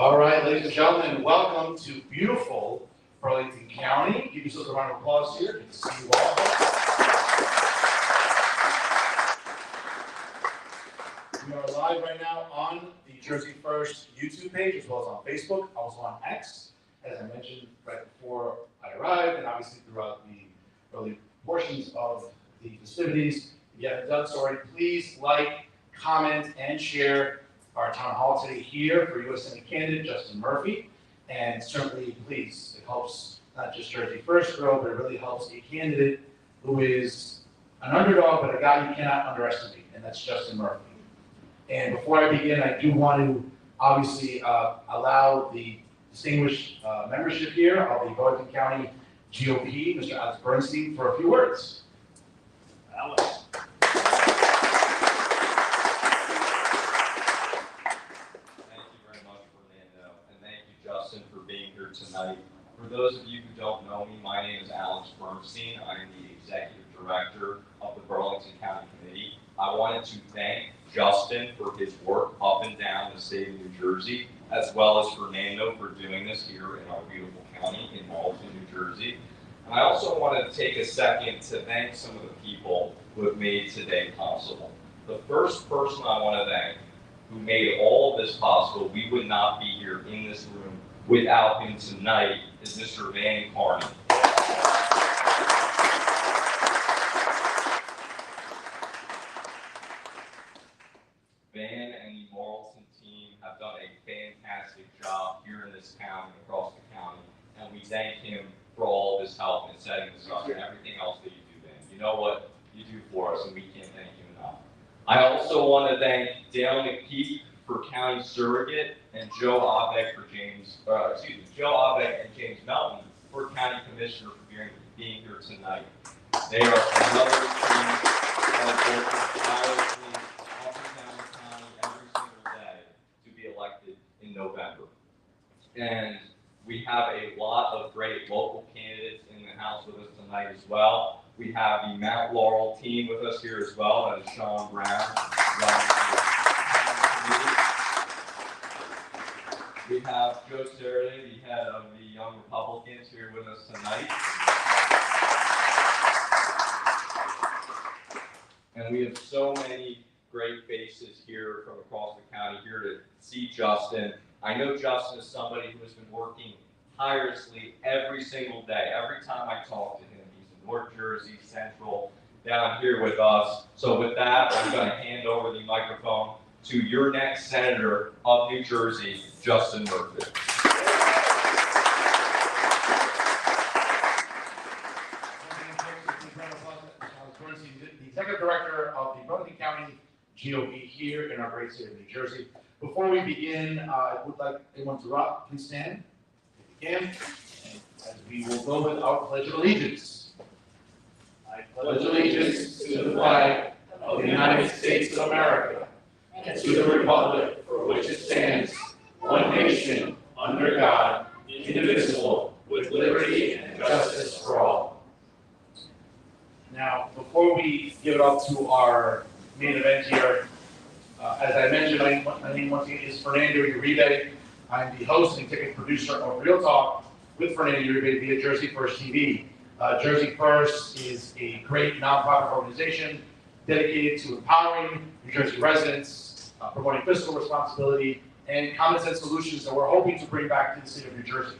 All right, ladies and gentlemen, welcome to beautiful Burlington County. Give yourselves a round of applause here. Good to see you all. We are live right now on the Jersey First YouTube page as well as on Facebook, also on X, as I mentioned right before I arrived, and obviously throughout the early portions of the festivities. If you haven't done so already, please like, comment, and share our town hall today here for U.S. Senate candidate Justin Murphy. And certainly, please, it helps not just Jersey First grow, but it really helps a candidate who is an underdog, but a guy you cannot underestimate, and that's Justin Murphy. And before I begin, I do want to obviously allow the distinguished membership here of the Burlington County GOP, Mr. Alex Bernstein, for a few words. Alex. For being here tonight. For those of you who don't know me, my name is Alex Bernstein. I'm the Executive Director of the Burlington County Committee. I wanted to thank Justin for his work up and down the state of New Jersey, as well as Fernando for doing this here in our beautiful county in Hall-Burlington, New Jersey. And I also wanted to take a second to thank some of the people who have made today possible. The first person I want to thank who made all of this possible, we would not be here in this room without him tonight, is Mr. Van Carney. Van and the Morrilton team have done a fantastic job here in this town and across the county, and we thank him for all of his help in setting this up and everything else that you do, Van. You know what you do for us, and we can't thank you enough. I also want to thank Dale McKeith for County Surrogate, and Joe Abbeck and James Melton for County Commissioner for being here tonight. They are another team that works tirelessly up and down the county every single day to be elected in November. And we have a lot of great local candidates in the House with us tonight as well. We have the Mount Laurel team with us here as well, that is Sean Brown. We have Joe Saturday, the head of the Young Republicans, here with us tonight. And we have so many great faces here from across the county here to see Justin. I know Justin is somebody who has been working tirelessly every single day. Every time I talk to him, he's in North Jersey, Central, down here with us. So with that, I'm going to hand over the microphone to your next senator of New Jersey, Justin Murphy. The Executive Director of the Burlington County GOP here in our great state of New Jersey. Before we begin, I would like everyone to please stand if you can, as we will go with our Pledge of Allegiance. I pledge allegiance to the flag of the United States of America and to the republic for which it stands, one nation, under God, indivisible, with liberty and justice for all. Now, before we give it up to our main event here, as I mentioned, my name once again is Fernando Uribe. I'm the host and ticket producer of Real Talk with Fernando Uribe via Jersey First TV. Jersey First is a great nonprofit organization dedicated to empowering New Jersey residents, promoting fiscal responsibility, and common sense solutions that we're hoping to bring back to the state of New Jersey.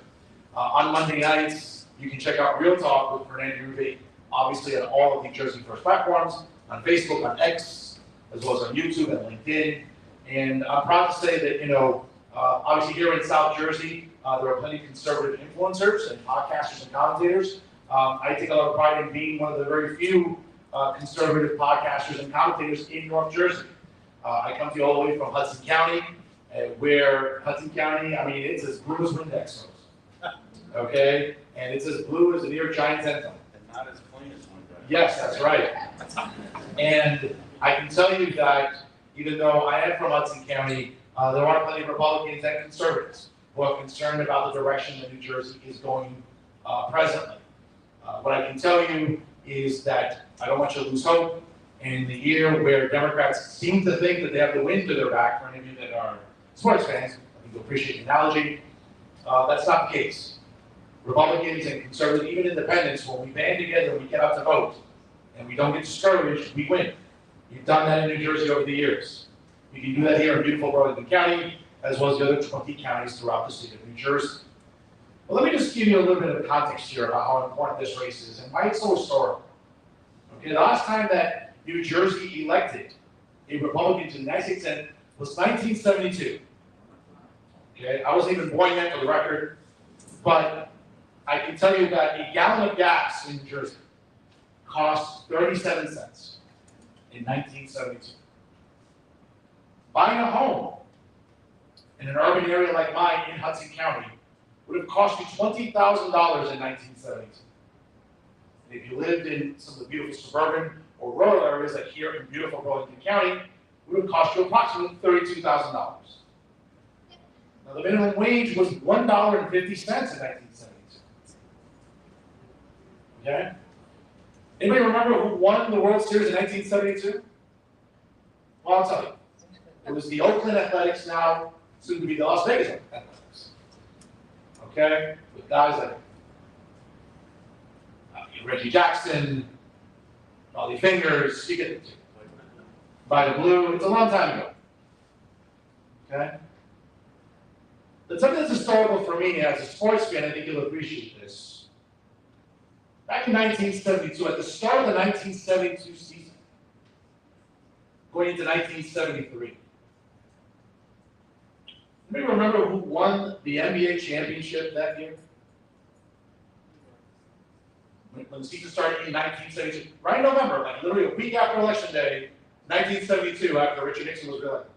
On Monday nights, you can check out Real Talk with Fernando Uribe, obviously on all of the Jersey First platforms, on Facebook, on X, as well as on YouTube and LinkedIn. And I'm proud to say that, obviously here in South Jersey, there are plenty of conservative influencers and podcasters and commentators. I take a lot of pride in being one of the very few conservative podcasters and commentators in North Jersey. I come to you all the way from Hudson County, where Hudson County, it's as blue as Windex. Okay? And it's as blue as the New York Giants end zone. And not as clean as one guy. Yes, that's right. And I can tell you that even though I am from Hudson County, there are plenty of Republicans and conservatives who are concerned about the direction that New Jersey is going presently. What I can tell you is that I don't want you to lose hope. In the year where Democrats seem to think that they have the wind to their back, for any of you that are sports fans, I think you appreciate the analogy. That's not the case. Republicans and conservatives, even independents, when we band together and we get out to vote, and we don't get discouraged, we win. You've done that in New Jersey over the years. You can do that here in beautiful Burlington County, as well as the other 20 counties throughout the state of New Jersey. But let me just give you a little bit of context here about how important this race is and why it's so historical. Okay, the last time that New Jersey elected a Republican to the United States Senate was 1972. Okay, I wasn't even born yet, for the record, but I can tell you that a gallon of gas in New Jersey cost 37 cents in 1972. Buying a home in an urban area like mine in Hudson County would have cost you $20,000 in 1972. If you lived in some of the beautiful suburban or rural areas like here in beautiful Burlington County, it would have cost you approximately $32,000. Now, the minimum wage was $1.50 in 1972. Okay? Anybody remember who won the World Series in 1972? Well, I'll tell you. It was the Oakland Athletics, now soon to be the Las Vegas Athletics. Okay? With guys like Reggie Jackson, Ollie Fingers, you get by the Blue. It's a long time ago. Okay? But something that's historical for me as a sports fan, I think you'll appreciate this. Back in 1972, at the start of the 1972 season, going into 1973, anybody remember who won the NBA championship that year? When the season started in 1972, right in November, like literally a week after Election Day, 1972, after Richard Nixon was reelected.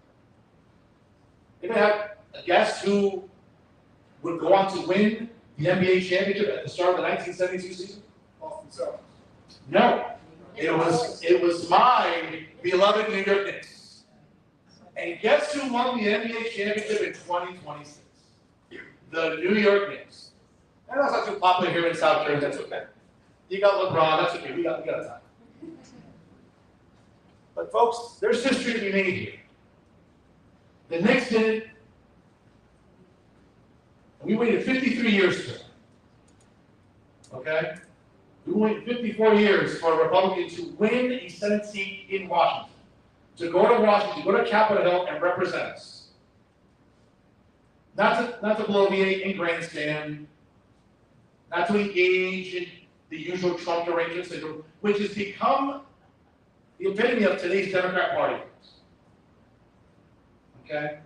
Anybody have a guess who would go on to win the NBA championship at the start of the 1972 season? No, it was my beloved New York Knicks. And guess who won the NBA championship in 2026? The New York Knicks. I know it's not too popular here in South Jersey, that's okay. You got LeBron, that's okay, we got time. But folks, there's history to be made here. The Knicks did it. We waited 53 years for it. Okay? We waited 54 years for a Republican to win a Senate seat in Washington. To go to Washington, to go to Capitol Hill and represent us. Not to bloviate and grandstand, not to engage in the usual Trump arrangements, which has become the epitome of today's Democrat Party. Okay?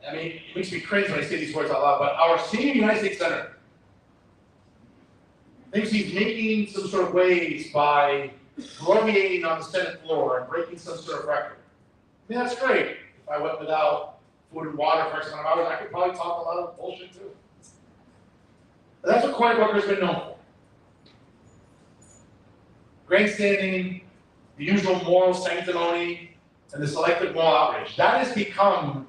I mean, it makes me cringe when I say these words out loud, but our senior United States Senator thinks he's making some sort of waves by bloviating on the Senate floor and breaking some sort of record. I mean, that's great. If I went without food and water for X amount of hours, I could probably talk a lot of bullshit too. But that's what Cory Booker's been known for. Grandstanding, the usual moral sanctimony, and the selective moral outrage. That has become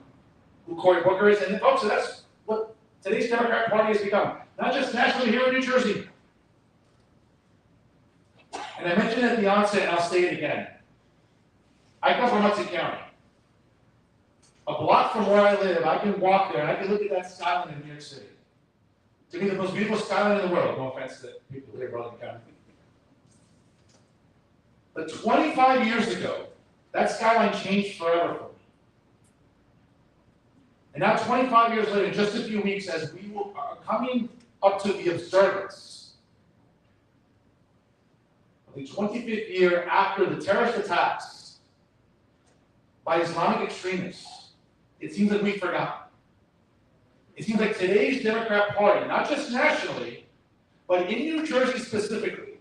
who Cory Booker is, and folks, that's what today's Democrat Party has become. Not just nationally here in New Jersey. And I mentioned at the onset, and I'll say it again. I come from Hudson County. A block from where I live, I can walk there and I can look at that skyline in New York City. To me, the most beautiful skyline in the world. No offense to people here in Burlington County. But 25 years ago, that skyline changed forever for me. And now 25 years later, in just a few weeks, as we are coming up to the observance of the 25th year after the terrorist attacks by Islamic extremists, it seems like we've forgotten. It seems like today's Democrat Party, not just nationally, but in New Jersey specifically,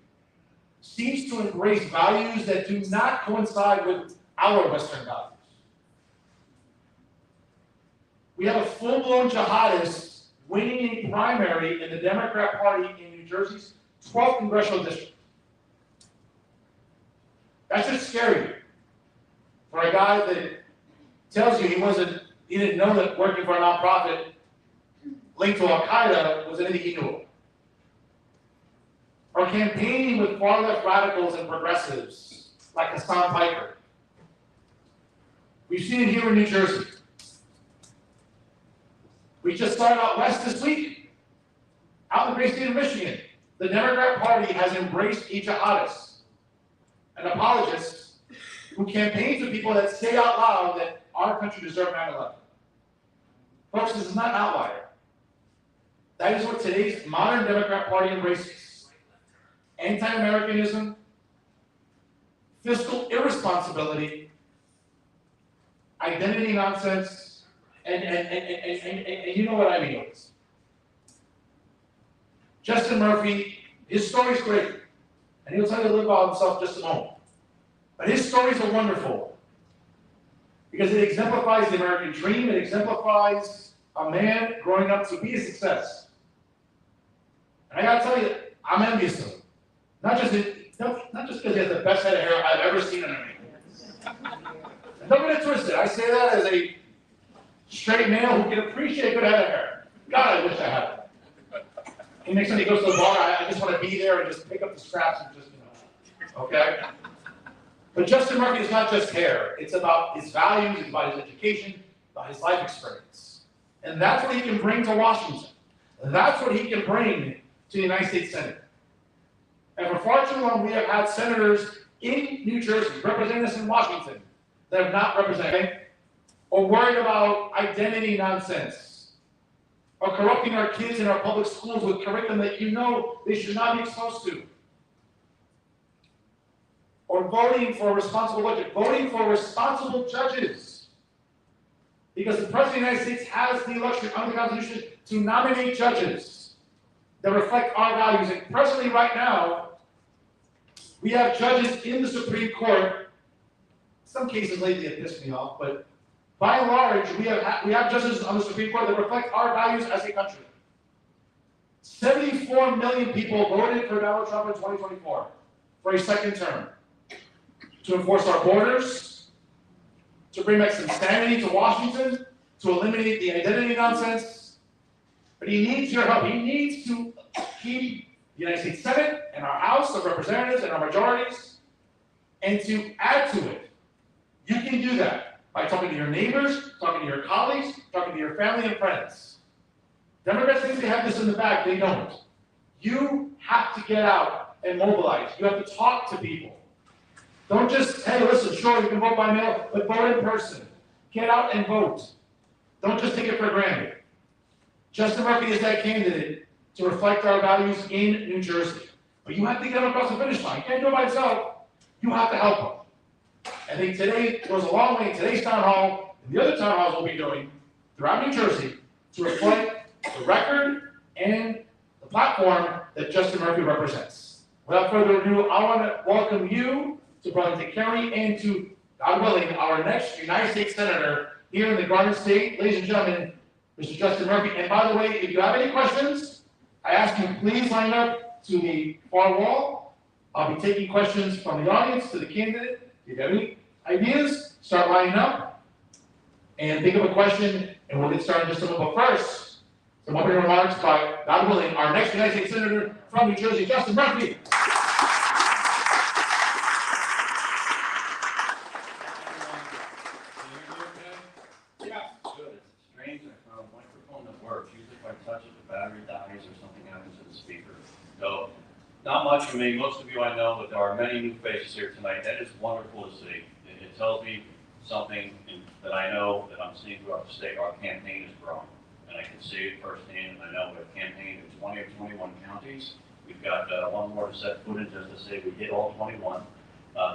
seems to embrace values that do not coincide with our Western values. We have a full-blown jihadist winning a primary in the Democrat Party in New Jersey's 12th congressional district. That's just scary for a guy that tells you he didn't know that working for a nonprofit linked to Al-Qaeda was anything he knew. Or campaigning with far-left radicals and progressives like Hassan Piker. We've seen it here in New Jersey. We just started out west this week, out in the great state of Michigan. The Democrat Party has embraced a jihadist, an apologist, who campaigns with people that say out loud that our country deserved 9/11. Folks, this is not an outlier. That is what today's modern Democrat Party embraces. Anti-Americanism, fiscal irresponsibility, identity nonsense, and you know what I mean with this. Justin Murphy, his story's great, and he'll tell you a little about himself in just a moment. But his stories are wonderful because it exemplifies the American dream. It exemplifies a man growing up to be a success. And I gotta tell you, I'm envious of him. Not just because he has the best head of hair I've ever seen in a man. And don't get it twisted. I say that as a straight male who can appreciate a good head of hair. God, I wish I had it. And next time he goes to the bar, I just want to be there and just pick up the scraps and just, okay? But Justin Murphy is not just hair. It's about his values, it's about his education, about his life experience. And that's what he can bring to Washington. That's what he can bring to the United States Senate. And for far too long, we have had senators in New Jersey representing us in Washington that have not represented or worried about identity nonsense or corrupting our kids in our public schools with curriculum that you know they should not be exposed to. Or voting for a responsible budget, voting for responsible judges. Because the President of the United States has the luxury under the Constitution to nominate judges that reflect our values. And presently, right now, we have judges in the Supreme Court. Some cases lately have pissed me off, but by and large, we have judges on the Supreme Court that reflect our values as a country. 74 million people voted for Donald Trump in 2024 for a second term. To enforce our borders, to bring back some sanity to Washington, to eliminate the identity nonsense. But he needs your help. He needs to keep the United States Senate and our House of Representatives and our majorities, and to add to it. You can do that by talking to your neighbors, talking to your colleagues, talking to your family and friends. Democrats think they have this in the bag. They don't. You have to get out and mobilize. You have to talk to people. Don't just, hey, listen, sure, you can vote by mail, but vote in person. Get out and vote. Don't just take it for granted. Justin Murphy is that candidate to reflect our values in New Jersey. But you have to get him across the finish line. You can't do it by yourself. You have to help him. I think today goes a long way in today's town hall and the other town halls we'll be doing throughout New Jersey to reflect the record and the platform that Justin Murphy represents. Without further ado, I want to welcome you to Burlington County and to, God willing, our next United States Senator here in the Garden State. Ladies and gentlemen, Mr. Justin Murphy. And by the way, if you have any questions, I ask you please line up to the far wall. I'll be taking questions from the audience to the candidate. If you have any ideas, start lining up and think of a question, and we'll get started in just a moment. But first, some opening remarks by, God willing, our next United States Senator from New Jersey, Justin Murphy. So, not much for me. Most of you I know, but there are many new faces here tonight. That is wonderful to see. It tells me something that I know that I'm seeing throughout the state. Our campaign is growing, and I can see it firsthand. And I know we've campaigned in 20 or 21 counties. We've got one more to set foot in just to say we hit all 21.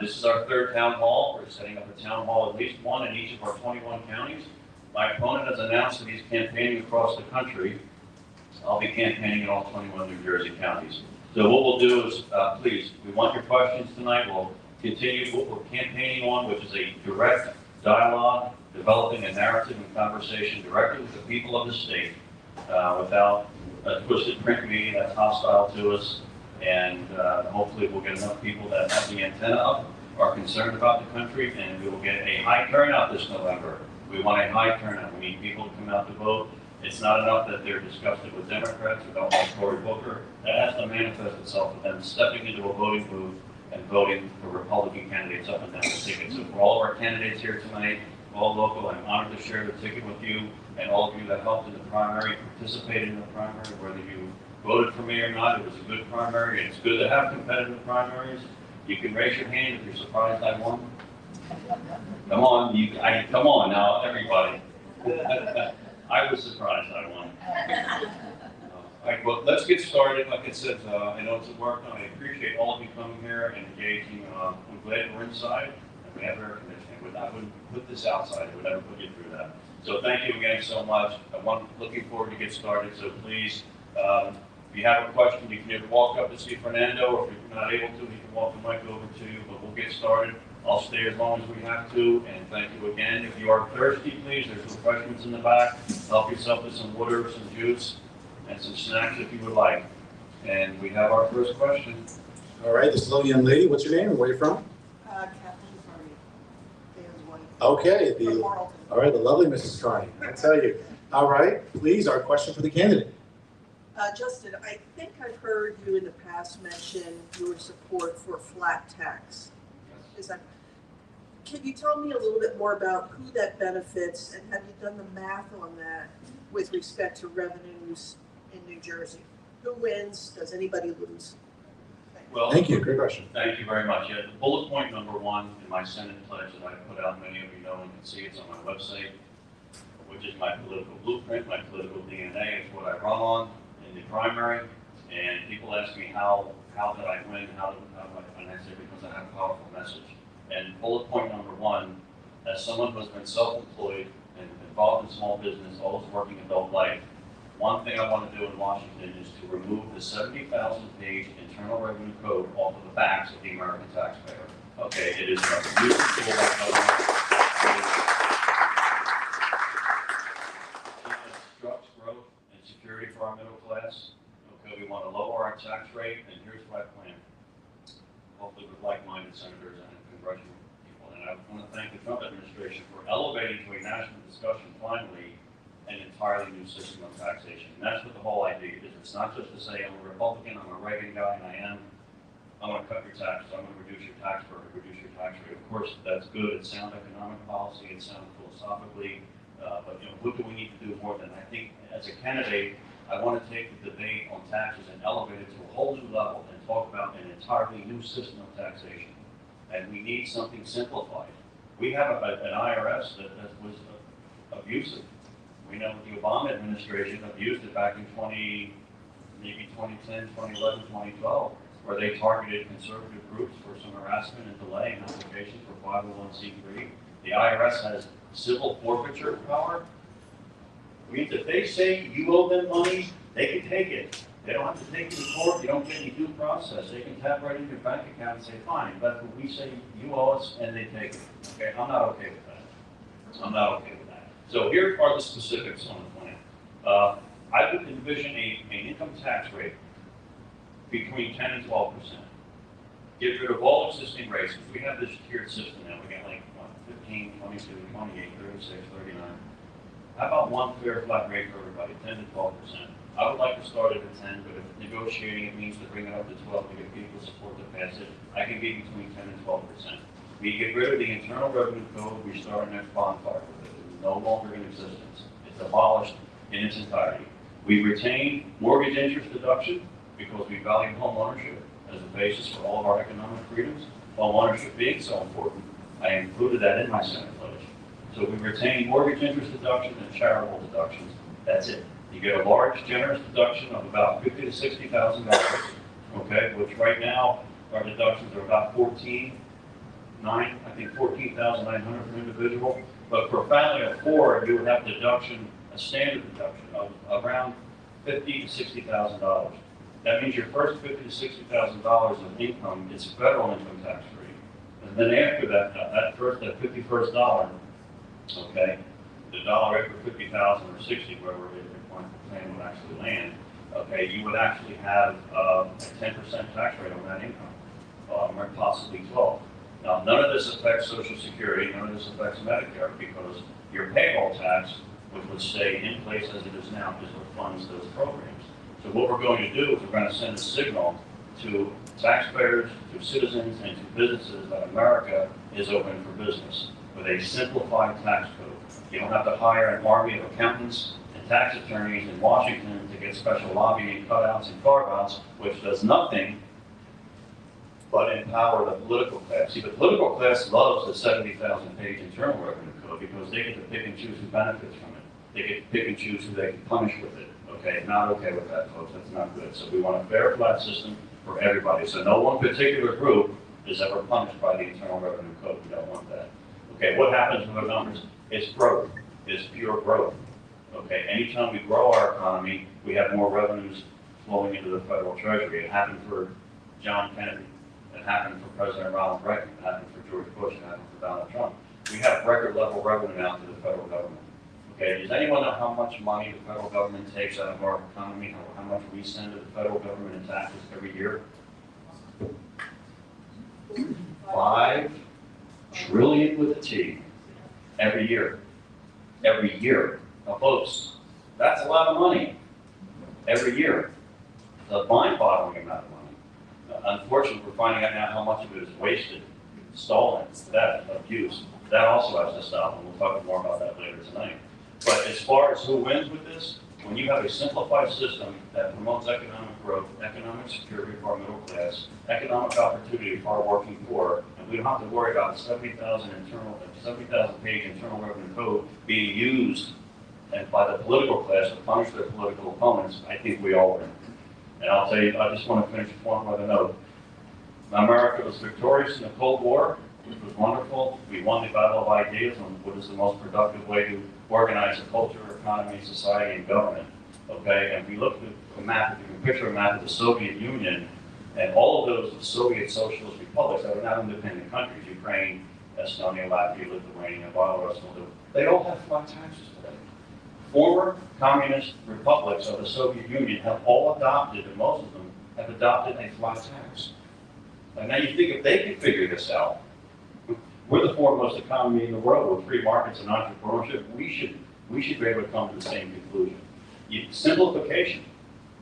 This is our third town hall. We're setting up a town hall, at least one in each of our 21 counties. My opponent has announced that he's campaigning across the country. I'll be campaigning in all 21 New Jersey counties. So what we'll do is, please, we want your questions tonight. We'll continue what we're campaigning on, which is a direct dialogue, developing a narrative and conversation directly with the people of the state, without a twisted print media that's hostile to us. And hopefully we'll get enough people that have the antenna up, are concerned about the country, and we will get a high turnout this November. We want a high turnout. We need people to come out to vote. It's not enough that they're disgusted with Democrats or don't like Cory Booker. That has to manifest itself with them stepping into a voting booth and voting for Republican candidates up and down the ticket. So for all of our candidates here tonight, all local. I'm honored to share the ticket with you and all of you that helped in the primary, participated in the primary, whether you voted for me or not. It was a good primary. It's good to have competitive primaries. You can raise your hand if you're surprised I won. Come on, come on now, everybody. I was surprised I won. All right, well, let's get started. Like I said, I know it's a work, and I appreciate all of you coming here and engaging. I'm glad we're inside and we have air conditioning. I wouldn't put this outside. I would never put you through that. So thank you again so much. Looking forward to get started. So please, if you have a question, you can either walk up to see Fernando, or if you're not able to, he can walk the mic over to you. But we'll get started. I'll stay as long as we have to, and thank you again. If you are thirsty, please, there's some refreshments in the back. Help yourself with some water, some juice, and some snacks if you would like. And we have our first question. All right, this little young lady, what's your name and where are you from? Kathleen Carney, Dan's wife. Okay, From Burlington. all right, the lovely Mrs. Carney, I tell you. All right, please, our question for the candidate. Justin, I think I've heard you in the past mention your support for flat tax. Is that, can you tell me a little bit more about who that benefits, and have you done the math on that with respect to revenues in New Jersey? Who wins? Does anybody lose? Well, Thank you, great question. thank you very much. Yeah, the bullet point number one in my Senate pledge that I put out, many of you know and can see it's on my website, which is my political blueprint, my political DNA. It's what I run on in the primary. And people ask me how did I win, how do I, and I say because I have a powerful message. And bullet point number one, as someone who has been self-employed and involved in small business, always working adult life, one thing I want to do in Washington is to remove the 70,000-page Internal Revenue Code off of the backs of the American taxpayer. Okay, it is a beautiful tool. It obstructs growth and security for our middle class. Okay, we want to lower our tax rate, and here's what I plan. Hopefully with like-minded senators and congressional people. And I want to thank the Trump administration for elevating to a national discussion, finally, an entirely new system of taxation. And that's what the whole idea is. It's not just to say, I'm a Republican, I'm a Reagan guy, and I'm going to cut your taxes, I'm going to reduce your tax burden, reduce your tax rate. Of course, that's good. It's sound economic policy, it's sound philosophically, but what do we need to do more than? I think as a candidate, I want to take the debate on taxes and elevate it to a whole new level and talk about an entirely new system of taxation. And we need something simplified. We have an IRS that was abusive. We know the Obama administration abused it back in 2010, 2011, 2012, where they targeted conservative groups for some harassment and delay in applications for 501c3. The IRS has civil forfeiture power. Means if they say you owe them money, they can take it. They don't have to take it to court. You don't get any due process. They can tap right into your bank account and say, fine, that's what we say you owe us, and they take it. Okay, I'm not okay with that. I'm not okay with that. So here are the specifics on the plan. I would envision an income tax rate between 10 and 12%. Get rid of all existing rates. We have this tiered system now. We got like 15, 22, 28, 36, 39. How about one fair flat rate for everybody, 10 to 12%? I would like to start it at 10, but if negotiating it means to bring it up to 12 to get people support to pass it, I can be between 10 and 12%. We get rid of the Internal Revenue Code, we start our next bonfire with it. It's no longer in existence. It's abolished in its entirety. We retain mortgage interest deduction because we value home ownership as a basis for all of our economic freedoms. Home ownership being so important, I included that in my Senate pledge. So we retain mortgage interest deduction and charitable deductions. That's it. You get a large, generous deduction of about $50,000 to $60,000, okay, which right now our deductions are about $14,900 for an individual. But for a family of four, you would have a standard deduction of around $50,000 to $60,000. That means your first $50,000 to $60,000 of income is federal income tax free, and then after that, that 51st dollar, okay, the dollar after 50,000 or 60, wherever the plan would actually land, okay, you would actually have a 10% tax rate on that income, or possibly 12. Now, none of this affects Social Security, none of this affects Medicare, because your payroll tax, which would stay in place as it is now, is what funds those programs. So what we're going to do is we're going to send a signal to taxpayers, to citizens, and to businesses that America is open for business with a simplified tax code. You don't have to hire an army of accountants and tax attorneys in Washington to get special lobbying cutouts and carve-outs, which does nothing but empower the political class. See, the political class loves the 70,000-page Internal Revenue Code because they get to pick and choose who benefits from it. They get to pick and choose who they can punish with it. Okay, not okay with that, folks. That's not good. So we want a fair, flat system for everybody. So no one particular group is ever punished by the Internal Revenue Code. We don't want that. Okay, what happens with the numbers? It's growth. It's pure growth. Okay, anytime we grow our economy, we have more revenues flowing into the federal treasury. It happened for John Kennedy. It happened for President Ronald Reagan. It happened for George Bush. It happened for Donald Trump. We have record level revenue now to the federal government. Okay, does anyone know how much money the federal government takes out of our economy, how much we send to the federal government in taxes every year? $5 trillion with a T every year. Every year. Now, folks, that's a lot of money every year. It's a mind-boggling amount of money. Unfortunately, we're finding out now how much of it is wasted, stolen, theft, abuse. That also has to stop, and we'll talk more about that later tonight. But as far as who wins with this, when you have a simplified system that promotes economic growth, economic security for our middle class, economic opportunity for our working poor, and we don't have to worry about 70,000 page Internal Revenue Code being used and by the political class to punish their political opponents, I think we all win. And I'll tell you, I just want to finish one with a note. America was victorious in the Cold War, which was wonderful. We won the battle of ideas on what is the most productive way to organize a culture, economy, society, and government. Okay, and we look at the map, you can picture a map of the Soviet Union, and all of those Soviet socialist republics that are now independent countries, Ukraine, Estonia, Latvia, Lithuania, Belarus, Moldova, they all have flat taxes today. Former communist republics of the Soviet Union have all adopted, and most of them have adopted a flat tax. And now you think if they can figure this out, we're the foremost economy in the world with free markets and entrepreneurship. We should be able to come to the same conclusion. Simplification.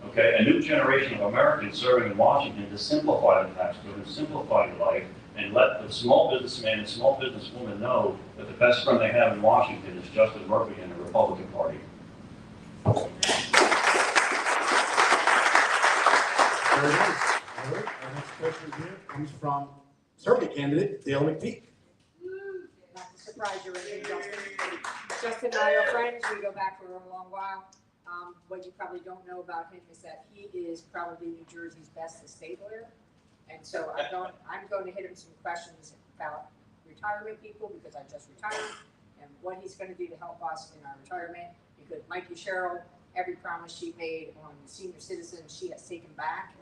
Okay, a new generation of Americans serving in Washington to simplify the tax code and simplify your life and let the small businessman and small businesswoman know that the best friend they have in Washington is Justin Murphy and the Republican Party. Very nice. All right, our next question here comes from Circuit candidate Dale McPeak. Not to surprise you, Justin. Justin and I are friends. We go back for a long while. What you probably don't know about him is that he is probably New Jersey's best estate lawyer. And so I'm going to hit him some questions about retirement people because I just retired and what he's going to do to help us in our retirement. Because Mikey Sherrill, every promise she made on senior citizens, she has taken back.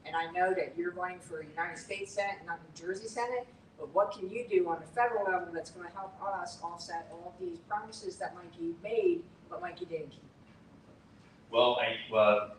And I know that you're running for United States Senate, not New Jersey Senate. But what can you do on the federal level that's going to help us offset all of these promises that Mikey made, but Mikey didn't keep? Well,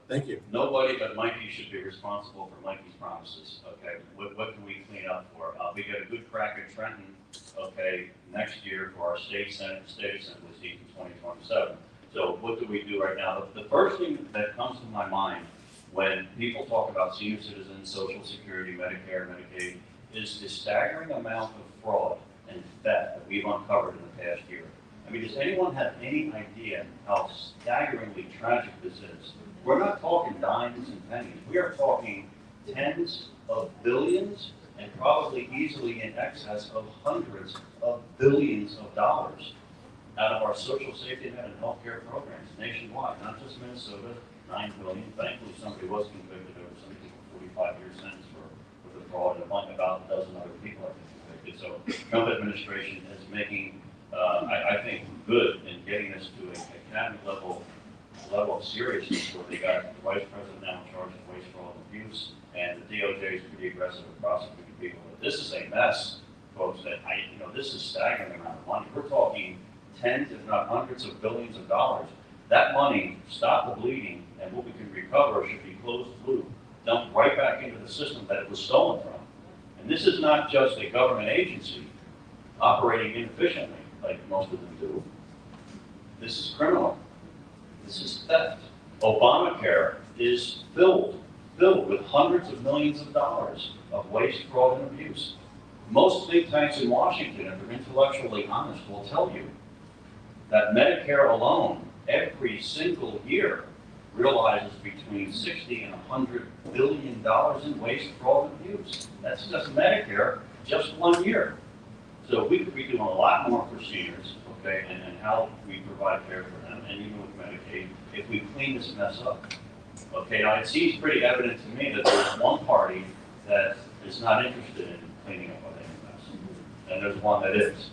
Thank you. nobody but Mikey should be responsible for Mikey's promises, okay? What can we clean up for? We get a good crack at Trenton, okay, next year for our state assembly seat in 2027. So what do we do right now? The first thing that comes to my mind when people talk about senior citizens, Social Security, Medicare, Medicaid, is the staggering amount of fraud and theft that we've uncovered in the past year. I mean, does anyone have any idea how staggeringly tragic this is? We're not talking dimes and pennies. We are talking tens of billions and probably easily in excess of hundreds of billions of dollars out of our social safety net and healthcare programs nationwide, not just Minnesota, $9 billion. Thankfully, somebody was convicted over something 45-year sentence for the fraud, and about a dozen other people have been convicted. So the Trump administration is making I think good in getting us to a cabinet level of seriousness where they got the vice president now in charge of waste, fraud, and abuse, and the DOJ is pretty aggressive at prosecuting people. But this is a mess, folks. This is staggering amount of money. We're talking tens, if not hundreds of billions of dollars. That money, stop the bleeding, and what we can recover should be closed loop, dumped right back into the system that it was stolen from. And this is not just a government agency operating inefficiently, like most of them do. This is criminal. This is theft. Obamacare is filled filled with hundreds of millions of dollars of waste, fraud, and abuse. Most think tanks in Washington, if they're intellectually honest, will tell you that Medicare alone, every single year, realizes between 60 and 100 billion dollars in waste, fraud, and abuse. That's just Medicare, just 1 year. So we could be doing a lot more for seniors, okay, and how we provide care for them, and even with Medicaid, if we clean this mess up. Okay, now it seems pretty evident to me that there's one party that is not interested in cleaning up our mess, and there's one that is.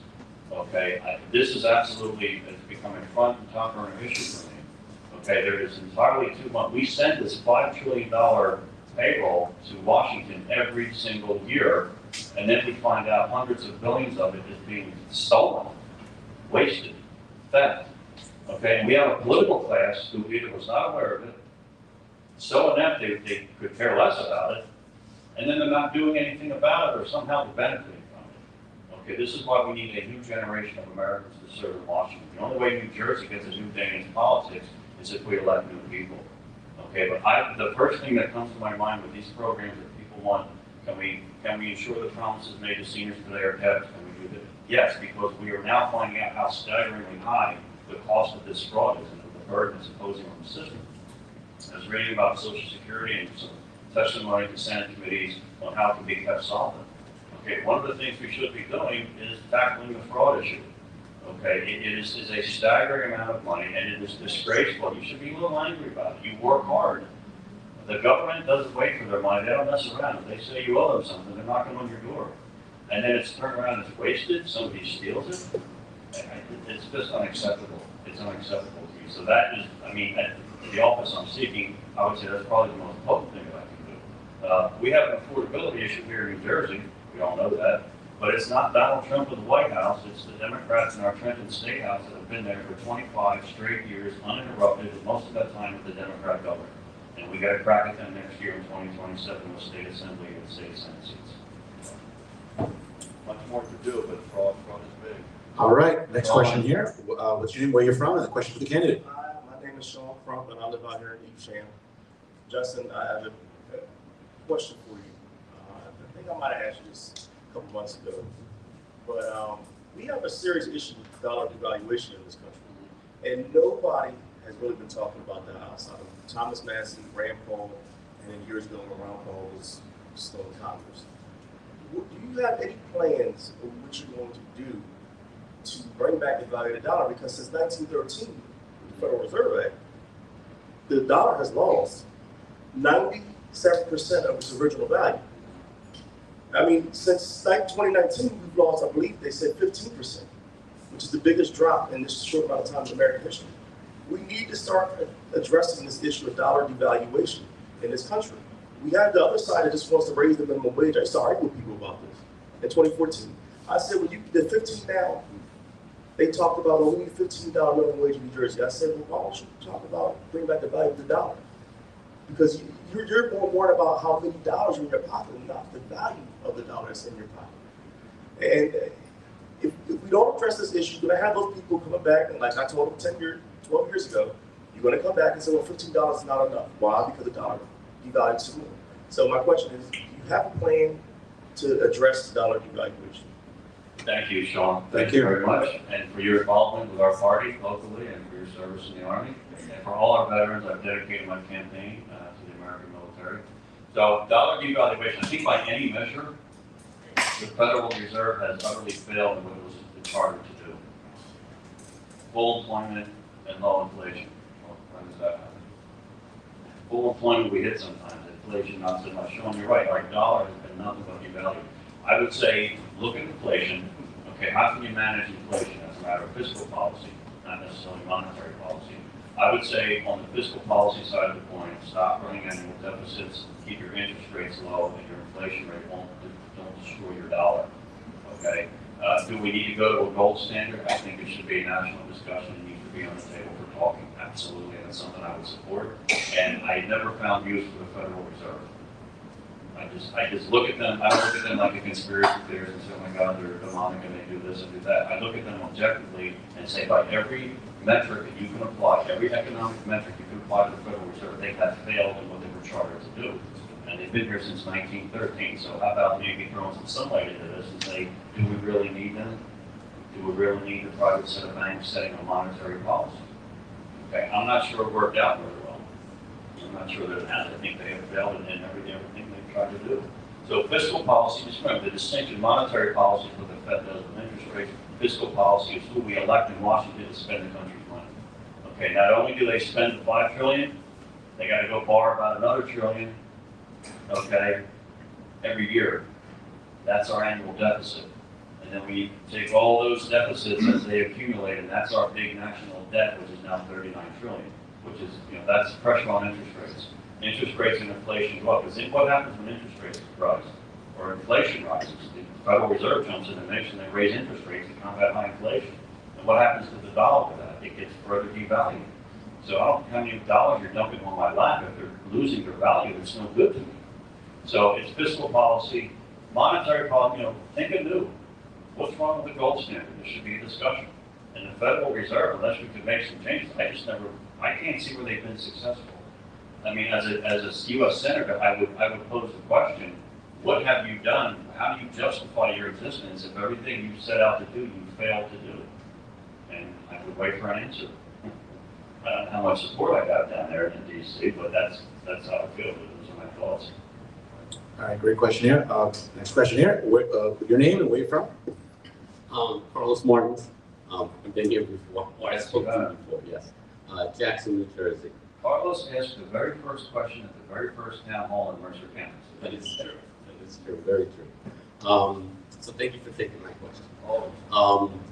Okay, this is absolutely, it's becoming front and top burner issue for me. Okay, there is entirely too much. We send this $5 trillion payroll to Washington every single year, and then we find out hundreds of billions of it is being stolen, wasted, theft. Okay, and we have a political class who either was not aware of it, so inept they could care less about it, and then they're not doing anything about it or somehow they're benefiting from it. Okay, this is why we need a new generation of Americans to serve in Washington. The only way New Jersey gets a new day in politics is if we elect new people. Okay, but the first thing that comes to my mind with these programs that people want, can we ensure the promises made to seniors today are kept? Can we do that? Yes, because we are now finding out how staggeringly high the cost of this fraud is and the burden it's imposing on the system. I was reading about Social Security and some testimony to Senate committees on how it can be kept solvent. Okay, one of the things we should be doing is tackling the fraud issue. Okay, it is a staggering amount of money, and it is disgraceful. You should be a little angry about it. You work hard. The government doesn't wait for their money. They don't mess around. If they say you owe them something, they're knocking on your door. And then it's turned around and it's wasted. Somebody steals it. It's just unacceptable. It's unacceptable to me. So that is, I mean, at the office I'm seeking, I would say that's probably the most potent thing that I can do. We have an affordability issue here in New Jersey. We all know that. But it's not Donald Trump in the White House, it's the Democrats in our Trenton State House that have been there for 25 straight years, uninterrupted, and most of that time with the Democrat government. And we got to crack at them next year in 2027 with state assembly and state senate seats. Much more to do, but fraud is big. All right, next question here. What's your name, where you're from, and the question for the candidate. Hi, my name is Sean Crump, and I live out here in Evesham. Justin, I have a question for you. I think I might have asked you this a couple months ago, but we have a serious issue with dollar devaluation in this country, and nobody has really been talking about that outside of Thomas Massey, Rand Paul, and then years ago when Rand Paul was still in Congress. Do you have any plans of what you're going to do to bring back the value of the dollar? Because since 1913, the Federal Reserve Act, the dollar has lost 97% of its original value. I mean, since 2019, we've lost, I believe they said 15%, which is the biggest drop in this short amount of time in American history. We need to start addressing this issue of dollar devaluation in this country. We have the other side that just wants to raise the minimum wage. I used to argue with people about this in 2014. I said, well, the 15 now, they talked about, well, we need $15 minimum wage in New Jersey. I said, well, why don't you talk about bringing back the value of the dollar? Because you're more worried about how many dollars are in your pocket and not the value of the dollar that's in your pocket. And if we don't address this issue, you're going to have those people coming back, and like I told them 12 years ago, you're going to come back and say, well, $15 is not enough. Why? Because the dollar devalued too much. So my question is, do you have a plan to address the dollar devaluation? Thank you, Sean. Thank you very much, and for your involvement with our party locally, and for your service in the Army. And for all our veterans, I've dedicated my campaign to the American military. So dollar devaluation, I think by any measure, the Federal Reserve has utterly failed in what it was chartered to do. Full employment and low inflation. Well, when does that happen? Full employment we hit sometimes, inflation not so much. Sean, you're right, our dollar has been nothing but devalued. I would say, look at inflation. Okay, how can you manage inflation as a matter of fiscal policy, not necessarily monetary policy? I would say on the fiscal policy side of the coin, stop running annual deficits, keep your interest rates low, and your inflation rate don't destroy your dollar. Okay. Do we need to go to a gold standard? I think it should be a national discussion. It needs to be on the table for talking. Absolutely, and that's something I would support. And I never found use for the Federal Reserve. I just look at them. I don't look at them like a conspiracy theorist and say, oh my God, they're demonic and they do this and do that. I look at them objectively and say, by every metric that you can apply, every economic metric you can apply to the Federal Reserve, they have failed in what they were chartered to do. And they've been here since 1913, so how about maybe throwing some sunlight into this and say, do we really need them? Do we really need the private set of banks setting a monetary policy? Okay, I'm not sure it worked out very well. I'm not sure that it has. I think they have failed in everything they've tried to do. So fiscal policy, just remember the distinction, monetary policy is what the Fed does with interest rates. Fiscal policy is who we elect in Washington to spend the country's money. Okay, not only do they spend the $5 trillion, they got to go borrow about another $1 trillion, okay, every year. That's our annual deficit. And then we take all those deficits as they accumulate, and that's our big national debt, which is now $39 trillion, which is, that's pressure on interest rates. Interest rates and inflation go up. Because what happens when interest rates rise or inflation rises? The Federal Reserve jumps in the mix and they raise interest rates to combat high inflation. And what happens to the dollar with that? It gets further devalued. So I don't know how many dollars you're dumping on my lap. If they're losing their value, it's no good to me. So it's fiscal policy, monetary policy, think anew. What's wrong with the gold standard? There should be a discussion. And the Federal Reserve, unless we could make some changes, I can't see where they've been successful. I mean, as a U.S. Senator, I would pose the question, what have you done? How do you justify your existence if everything you set out to do, you failed to do? And I would wait for an answer. I don't know how much support I got down there in D.C., but that's how I feel. Those are my thoughts. All right, great question here. Next question here. Your name and where you're from? Carlos Martins. I've been here before. I spoke to you before, yes. Jackson, New Jersey. Carlos asked the very first question at the very first town hall in Mercer County. That is true. That is true. Very true. So thank you for taking my question.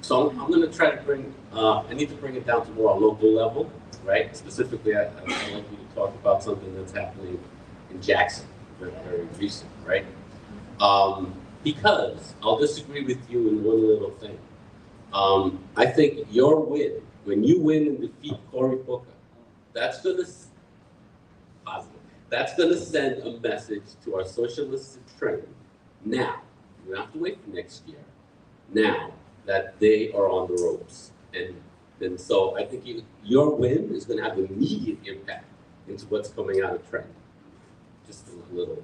So I'm going to try to bring, I need to bring it down to more a local level, right? Specifically, I'd like you to talk about something that's happening in Jackson, very, very recent, right? Because I'll disagree with you in one little thing. I think your win, when you win and defeat Cory Booker, that's going to send a message to our socialist trend now. You don't have to wait for next year. Now that they are on the ropes. And so I think your win is going to have an immediate impact into what's coming out of trend. Just a little.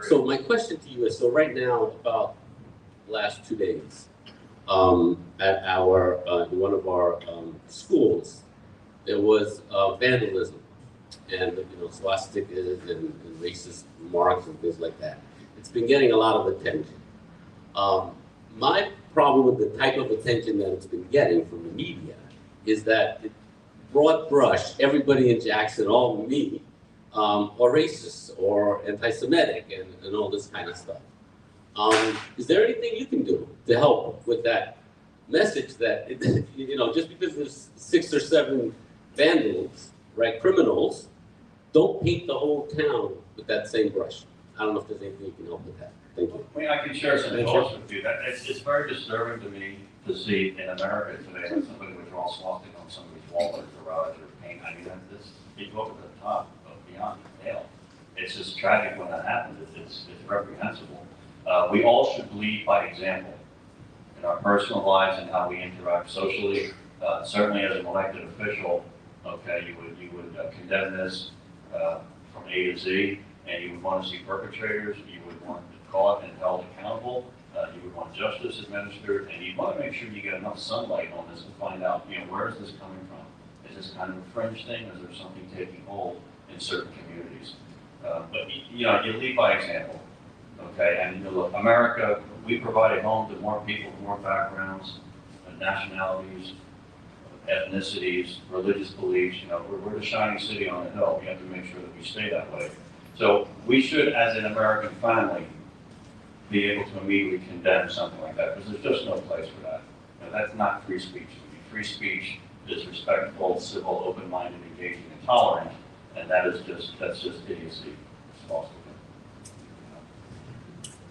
So my question to you is, so right now, about the last 2 days, at our one of our schools, there was vandalism and swastikas and racist remarks and things like that. It's been getting a lot of attention. My problem with the type of attention that it's been getting from the media is that it broad brush everybody in Jackson, all me, or racist or anti-Semitic and all this kind of stuff. Is there anything you can do to help with that message that, just because there's 6 or 7 vandals, right, criminals, don't paint the whole town with that same brush? I don't know if there's anything you can help with that. Thank you. I mean, I can share some thoughts with you. It's very disturbing to me to see in America today that somebody would draw swastika on somebody's wall or garage or paint. I mean, you go over the top of beyond the pale. It's just tragic when that happens. It's reprehensible. We all should lead by example in our personal lives and how we interact socially. Certainly, as an elected official, okay, you would condemn this from A to Z, and you would want to see perpetrators. You would want caught and held accountable. You would want justice administered, and you want to make sure you get enough sunlight on this to find out, where is this coming from? Is this kind of a fringe thing? Is there something taking hold in certain communities? But you lead by example, okay? And look, America, we provide a home to more people, more backgrounds, nationalities, ethnicities, religious beliefs. We're the shining city on the hill. We have to make sure that we stay that way. So we should, as an American family, be able to immediately condemn something like that, because there's just no place for that. That's not free speech. Free speech is respectful, civil, open-minded, engaging, and tolerant, and that's just idiocy. It's false.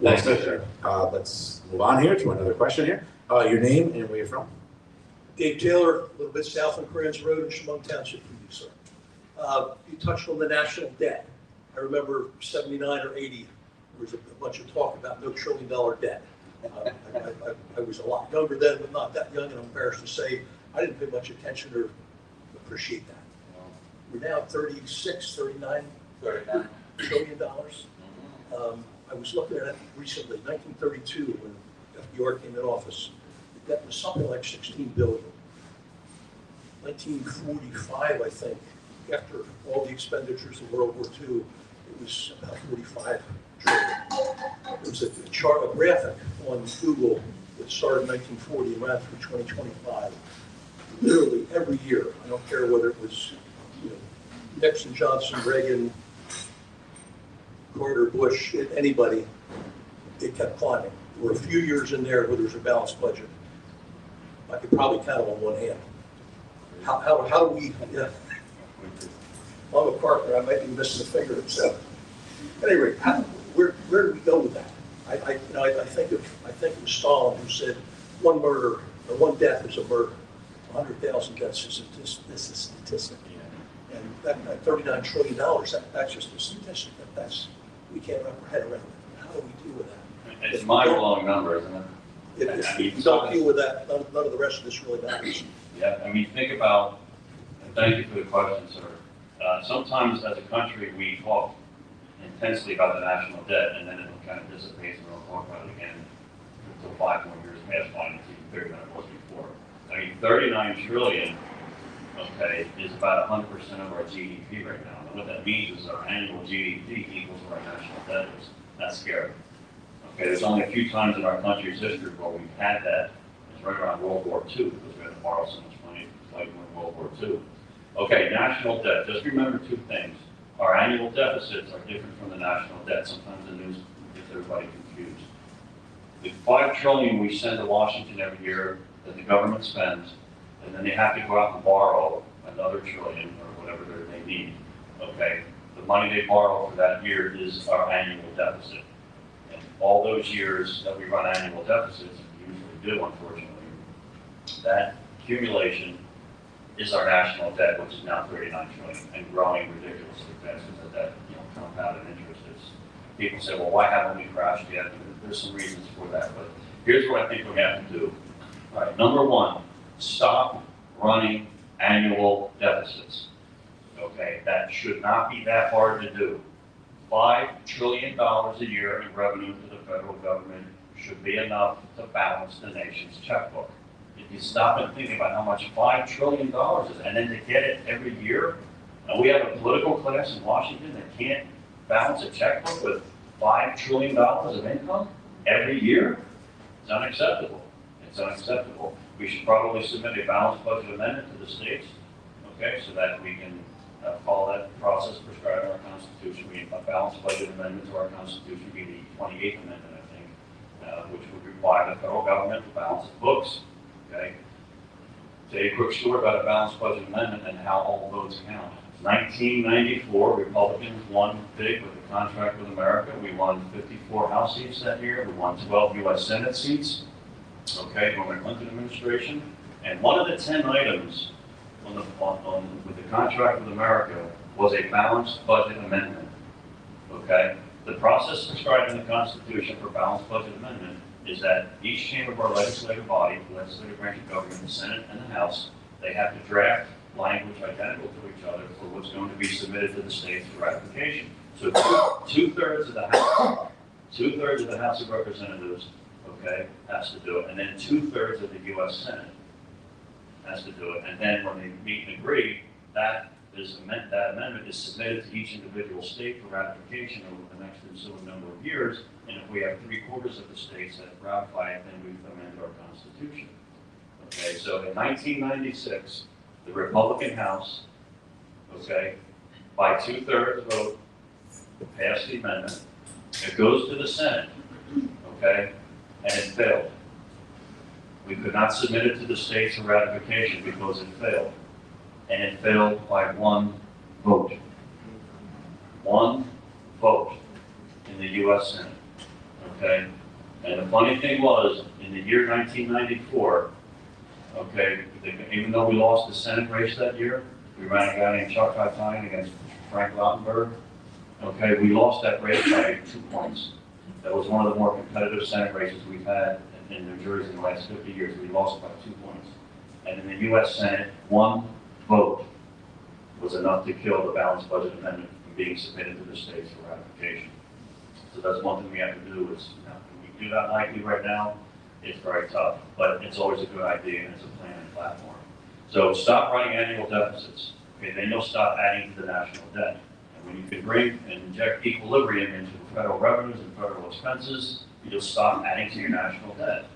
Thanks, sir. Let's move on here to another question here. Your name and where you're from? Dave Taylor, a little bit south on Crayons Road in Chemung Township from you, sir. You touched on the national debt. I remember 79 or 80, there was a bunch of talk about no $1 trillion debt. I was a lot younger then, but not that young, and I'm embarrassed to say I didn't pay much attention or appreciate that. We're now at 36, 39 trillion dollars. I was looking at it recently, 1932, when FDR came in office, the debt was something like 16 billion. 1945, I think, after all the expenditures of World War II, it was about 45 trillion. There was a chart, a graphic on Google that started in 1940 and ran through 2025. Literally every year, I don't care whether it was, you know, Nixon, Johnson, Reagan, Carter, Bush, anybody, it kept climbing. There were a few years in there where there was a balanced budget. I could probably count them on one hand. How do we, yeah. I'm a partner, I might be missing a finger, so. Anyway, where do we go with that? I think it was Stalin who said one murder, or one death is a murder. 100,000 deaths is a statistic. And that $39 trillion, that's just a statistic. We can't wrap our head around it. How do we deal with that? It's a mind-blowing number, isn't it? If we don't deal with that, none of the rest of this really matters. Yeah, I mean, think about, and thank you for the question, sir. Sometimes as a country, we talk intensely about the national debt, and then it kind of dissipates, and we'll talk about it again until 5 more years pass by, and it's even bigger than it was before. I mean, 39 trillion, okay, is about 100% of our GDP right now. And what that means is our annual GDP equals what our national debt is. That's scary. Okay, there's only a few times in our country's history where we've had that. It's right around World War II, because we had to borrow so much money to fight in World War II. Okay, national debt. Just remember 2 things. Our annual deficits are different from the national debt. Sometimes the news gets everybody confused. The $5 trillion we send to Washington every year that the government spends, and then they have to go out and borrow another trillion or whatever they need. Okay, the money they borrow for that year is our annual deficit. And all those years that we run annual deficits, we usually do, unfortunately, that accumulation is our national debt, which is now 39 trillion and growing ridiculously fast because that compounded interest is. People say, well, why haven't we crashed yet? There's some reasons for that, but here's what I think we're going to have to do. All right, number 1, stop running annual deficits. Okay, that should not be that hard to do. $5 trillion a year in revenue to the federal government should be enough to balance the nation's checkbook. If you stop and think about how much $5 trillion is, and then to get it every year, and we have a political class in Washington that can't balance a checkbook with $5 trillion of income every year, it's unacceptable. It's unacceptable. We should probably submit a balanced budget amendment to the states, okay, so that we can follow that process prescribed in our Constitution. A balanced budget amendment to our Constitution would be the 28th Amendment, I think, which would require the federal government to balance its books, okay? Say a quick story about a balanced budget amendment and how all votes count. 1994, Republicans won big with the contract with America. We won 54 House seats that year. We won 12 U.S. Senate seats, okay, during the Clinton administration. And one of the 10 items with the contract with America was a balanced budget amendment, okay? The process prescribed in the Constitution for balanced budget amendment is that each chamber of our legislative body, the legislative branch of government, the Senate and the House, they have to draft language identical to each other for what's going to be submitted to the states for ratification. So two-thirds of the House of Representatives, okay, has to do it, and then 2/3 of the U.S. Senate has to do it. And then when they meet and agree, that amendment is submitted to each individual state for ratification over the next ensuing number of years. And if we have 3/4 of the states that ratify it, then we've amended our Constitution. Okay, so in 1996, the Republican House, okay, by 2/3 vote, passed the amendment. It goes to the Senate, okay, and it failed. We could not submit it to the states for ratification because it failed. And it failed by 1 vote. 1 vote in the U.S. Senate, okay? And the funny thing was, in the year 1994, okay, even though we lost the Senate race that year, we ran a guy named Chuck Hutton against Frank Lautenberg, okay, we lost that race by 2 points. That was one of the more competitive Senate races we've had in New Jersey in the last 50 years. We lost by 2 points. And in the US Senate, one vote was enough to kill the balanced budget amendment from being submitted to the states for ratification. So that's one thing we have to do is, can we do that lightly right now? It's very tough, but it's always a good idea and it's a plan and platform. So stop running annual deficits. Okay, then you'll stop adding to the national debt. And when you can bring and inject equilibrium into federal revenues and federal expenses, you'll stop adding to your national debt.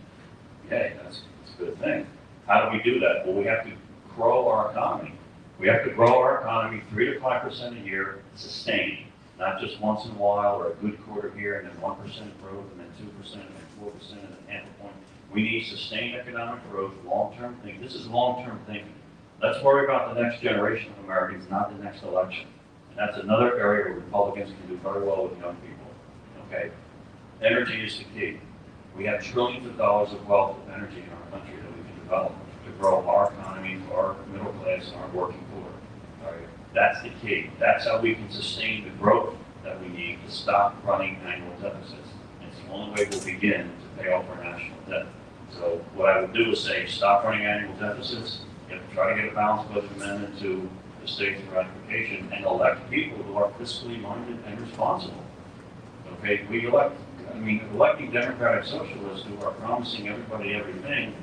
Okay, that's a good thing. How do we do that? Well, we have to grow our economy. We have to grow our economy 3 to 5% a year, sustained, not just once in a while or a good quarter here and then 1% growth and then 2% and then 4% and then half a point. We need sustained economic growth, long-term thinking. This is long-term thinking. Let's worry about the next generation of Americans, not the next election. And that's another area where Republicans can do very well with young people. Okay, energy is the key. We have trillions of dollars of wealth of energy in our country that we can develop to grow our economy, our middle class, and our working poor. All right, that's the key. That's how we can sustain the growth that we need to stop running annual deficits. It's the only way we'll begin to pay off our national debt. So what I would do is say, stop running annual deficits. You have to try to get a balanced budget amendment to the states for ratification and elect people who are fiscally minded and responsible. Okay, electing Democratic socialists who are promising everybody everything,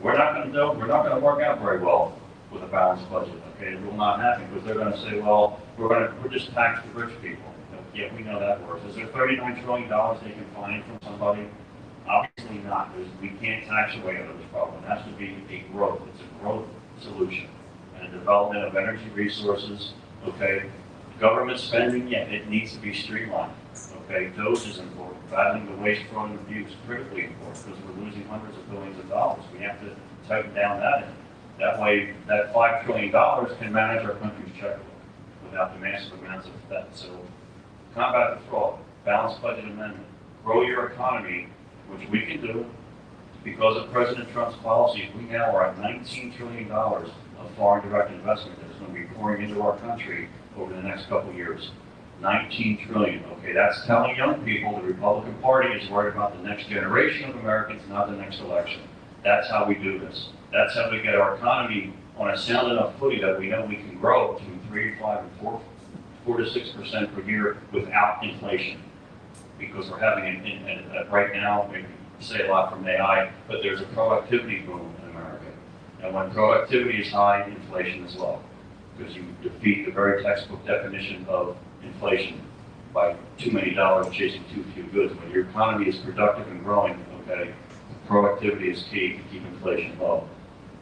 we're not going to work out very well with a balanced budget. Okay, it will not happen because they're going to say, well, we're just tax the rich people. Yeah, we know that works. Is there $39 trillion they can find from somebody? Obviously not. We can't tax away out of this problem. It has to be a growth. It's a growth solution and a development of energy resources. Okay, government spending, yeah, it needs to be streamlined. Okay, dose is important. Battling the waste, fraud, and abuse is critically important because we're losing hundreds of billions of dollars. We have to tighten down that end. That way, that $5 trillion can manage our country's checkbook without the massive amounts of debt. So, combat the fraud, balanced budget amendment, grow your economy, which we can do because of President Trump's policies. We now are at $19 trillion of foreign direct investment that is going to be pouring into our country over the next couple of years. 19 trillion. Okay, that's telling young people the Republican Party is worried about the next generation of Americans, not the next election. That's how we do this. That's how we get our economy on a sound enough footing that we know we can grow between 3 to 5 and 4 to 6% per year without inflation. Because we're having, right now, we say a lot from AI, but there's a productivity boom in America. And when productivity is high, inflation is low. Because you defeat the very textbook definition of inflation by too many dollars chasing too few goods. When your economy is productive and growing, okay, productivity is key to keep inflation low.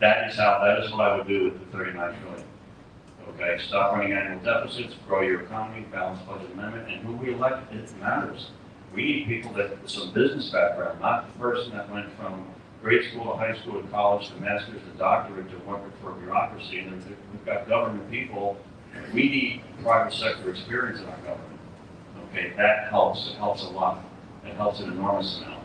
That is what I would do with the $39 trillion. Okay, stop running annual deficits, grow your economy, balanced budget amendment, and who we elect, it matters. We need people that with some business background, not the person that went from grade school to high school to college to master's to doctorate to work for bureaucracy. And we've got government people. We need private sector experience in our government. Okay, that helps. It helps a lot. It helps an enormous amount.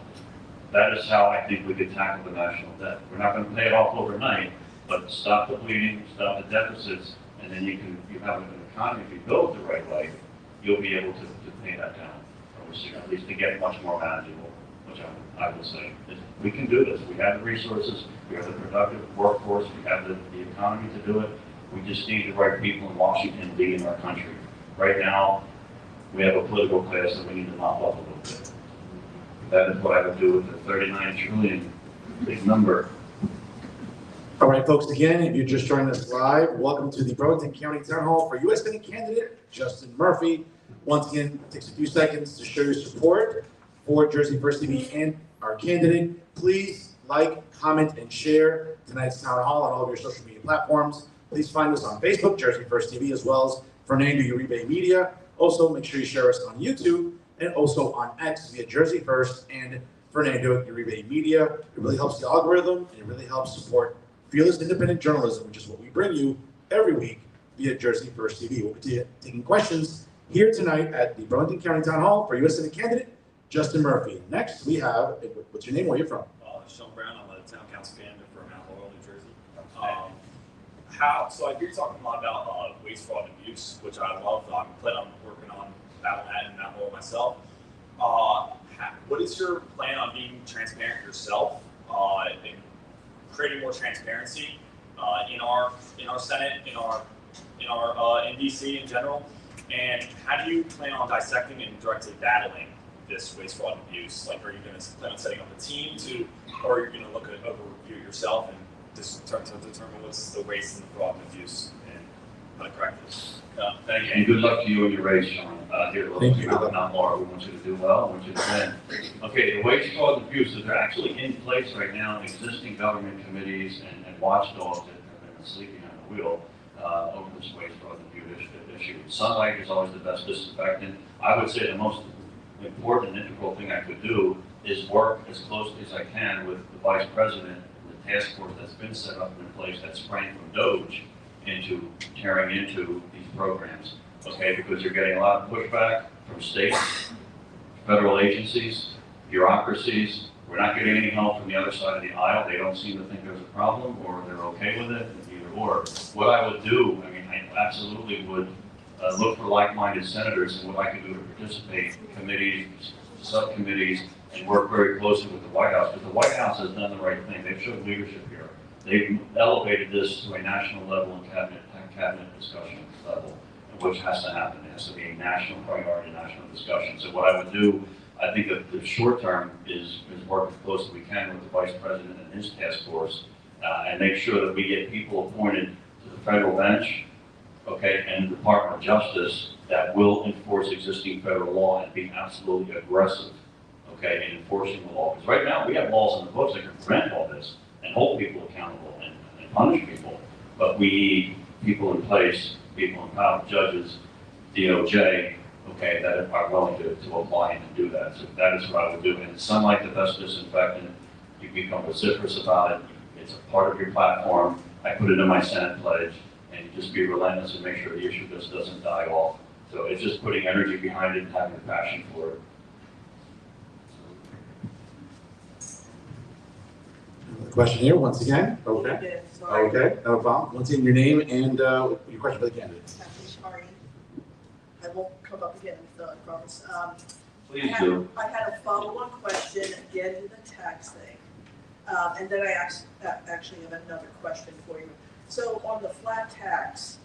That is how I think we could tackle the national debt. We're not going to pay it off overnight, but stop the bleeding, stop the deficits, and then you have an economy. If you build it the right way, you'll be able to pay that down, or at least to get much more manageable, which I will say. We can do this. We have the resources, we have the productive workforce, we have the economy to do it. We just need the right people in Washington leading our country. Right now, we have a political class that we need to mop up a little bit. That is what I would do with the 39 trillion, big number. All right, folks, again, if you're just joining us live, welcome to the Burlington County Town Hall for U.S. Senate candidate Justin Murphy. Once again, it takes a few seconds to show your support for Jersey First TV and our candidate. Please like, comment, and share tonight's Town Hall on all of your social media platforms. Please find us on Facebook, Jersey First TV, as well as Fernando Uribe Media. Also, make sure you share us on YouTube and also on X via Jersey First and Fernando Uribe Media. It really helps the algorithm and it really helps support fearless independent journalism, which is what we bring you every week via Jersey First TV. We'll be taking questions here tonight at the Burlington County Town Hall for U.S. Senate candidate Justin Murphy. Next, we have, what's your name, where are you from? Sean Brown, I'm a town council candidate for Mount Laurel, New Jersey. So I hear you talking a lot about waste, fraud, and abuse, which I love. I'm planning on working on battling that in Mount Laurel myself. What is your plan on being transparent yourself and creating more transparency in our Senate, in DC in general? And how do you plan on dissecting and directly battling this waste, fraud, and abuse? Like, are you going to plan on setting up a team or are you going to look at overview yourself and just to determine what's the waste and the fraud and abuse and how to correct this? Thank you, and good luck to you and your race, Sean. Here, Thank you. not Laura. We want you to do well. We want you to win. Okay, the waste, fraud, and abuse, they're actually in place right now, existing government committees and watchdogs that have been sleeping on the wheel over this waste, fraud, and abuse issue. Sunlight is always the best disinfectant. I would say the most important and integral thing I could do is work as closely as I can with the vice president, the task force that's been set up in place that's sprang from Doge into tearing into these programs. Okay, because you're getting a lot of pushback from states, federal agencies, bureaucracies. We're not getting any help from the other side of the aisle. They don't seem to think there's a problem, or they're okay with it, either or. What I would do, I mean, I absolutely would look for like-minded senators and what I could do to participate in committees, subcommittees, and work very closely with the White House, because the White House has done the right thing. They've showed leadership here. They've elevated this to a national level and cabinet discussion level, which has to happen. It has to be a national priority, national discussion. So what I would do, I think that the short term is work as close as we can with the vice president and his task force, and make sure that we get people appointed to the federal bench, okay, and the Department of Justice that will enforce existing federal law and be absolutely aggressive, okay, in enforcing the law. Because right now we have laws in the books that can prevent all this and hold people accountable and punish people, but we need people in place, people in power, judges, DOJ, okay, that are willing to apply and do that. So that is what I would do. And sunlight, the best disinfectant, you become vociferous about it. It's a part of your platform. I put it in my Senate pledge, and you just be relentless and make sure the issue just doesn't die off. So it's just putting energy behind it and having a passion for it. The question here, once again, okay? Yeah, sorry. Okay, no problem. Once again, your name and your question for the candidate. Sorry. I won't come up again, I promise. Please do. I had a follow-on question again to the tax thing. And then I actually have another question for you. So on the flat tax,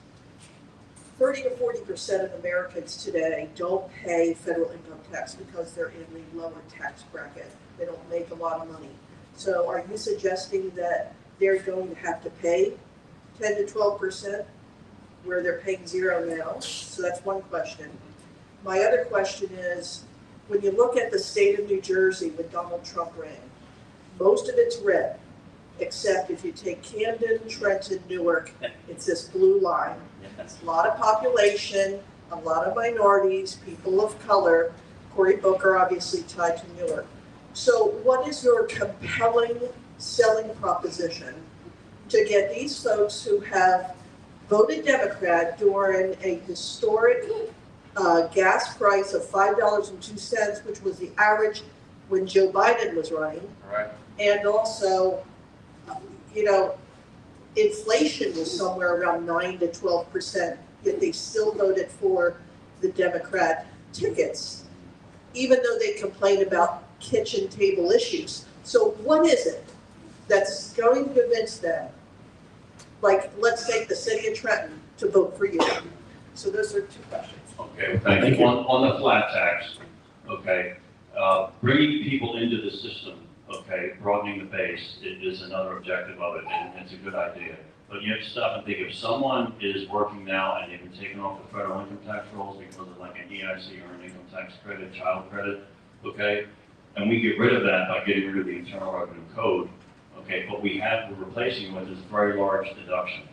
30 to 40% of Americans today don't pay federal income tax because they're in the lower tax bracket. They don't make a lot of money. So are you suggesting that they're going to have to pay 10 to 12% where they're paying zero now? So that's one question. My other question is, when you look at the state of New Jersey with Donald Trump ran, most of it's red, except if you take Camden, Trenton, Newark, it's this blue line. It's a lot of population, a lot of minorities, people of color. Cory Booker obviously tied to Newark. So what is your compelling selling proposition to get these folks who have voted Democrat during a historic gas price of $5.02, which was the average when Joe Biden was running? Right. And also, inflation was somewhere around 9 to 12%, yet they still voted for the Democrat tickets, even though they complained about kitchen table issues. So what is it that's going to convince them, like, let's take the city of Trenton to vote for you? So those are two questions. Okay, thank you. On the flat tax, okay, bringing people into the system, okay, broadening the base is another objective of it, and it's a good idea. But you have to stop and think, if someone is working now and they've been taken off the federal income tax rolls because of like an EIC or an income tax credit, child credit, okay, and we get rid of that by getting rid of the Internal Revenue Code, okay, but we're replacing with this very large deduction,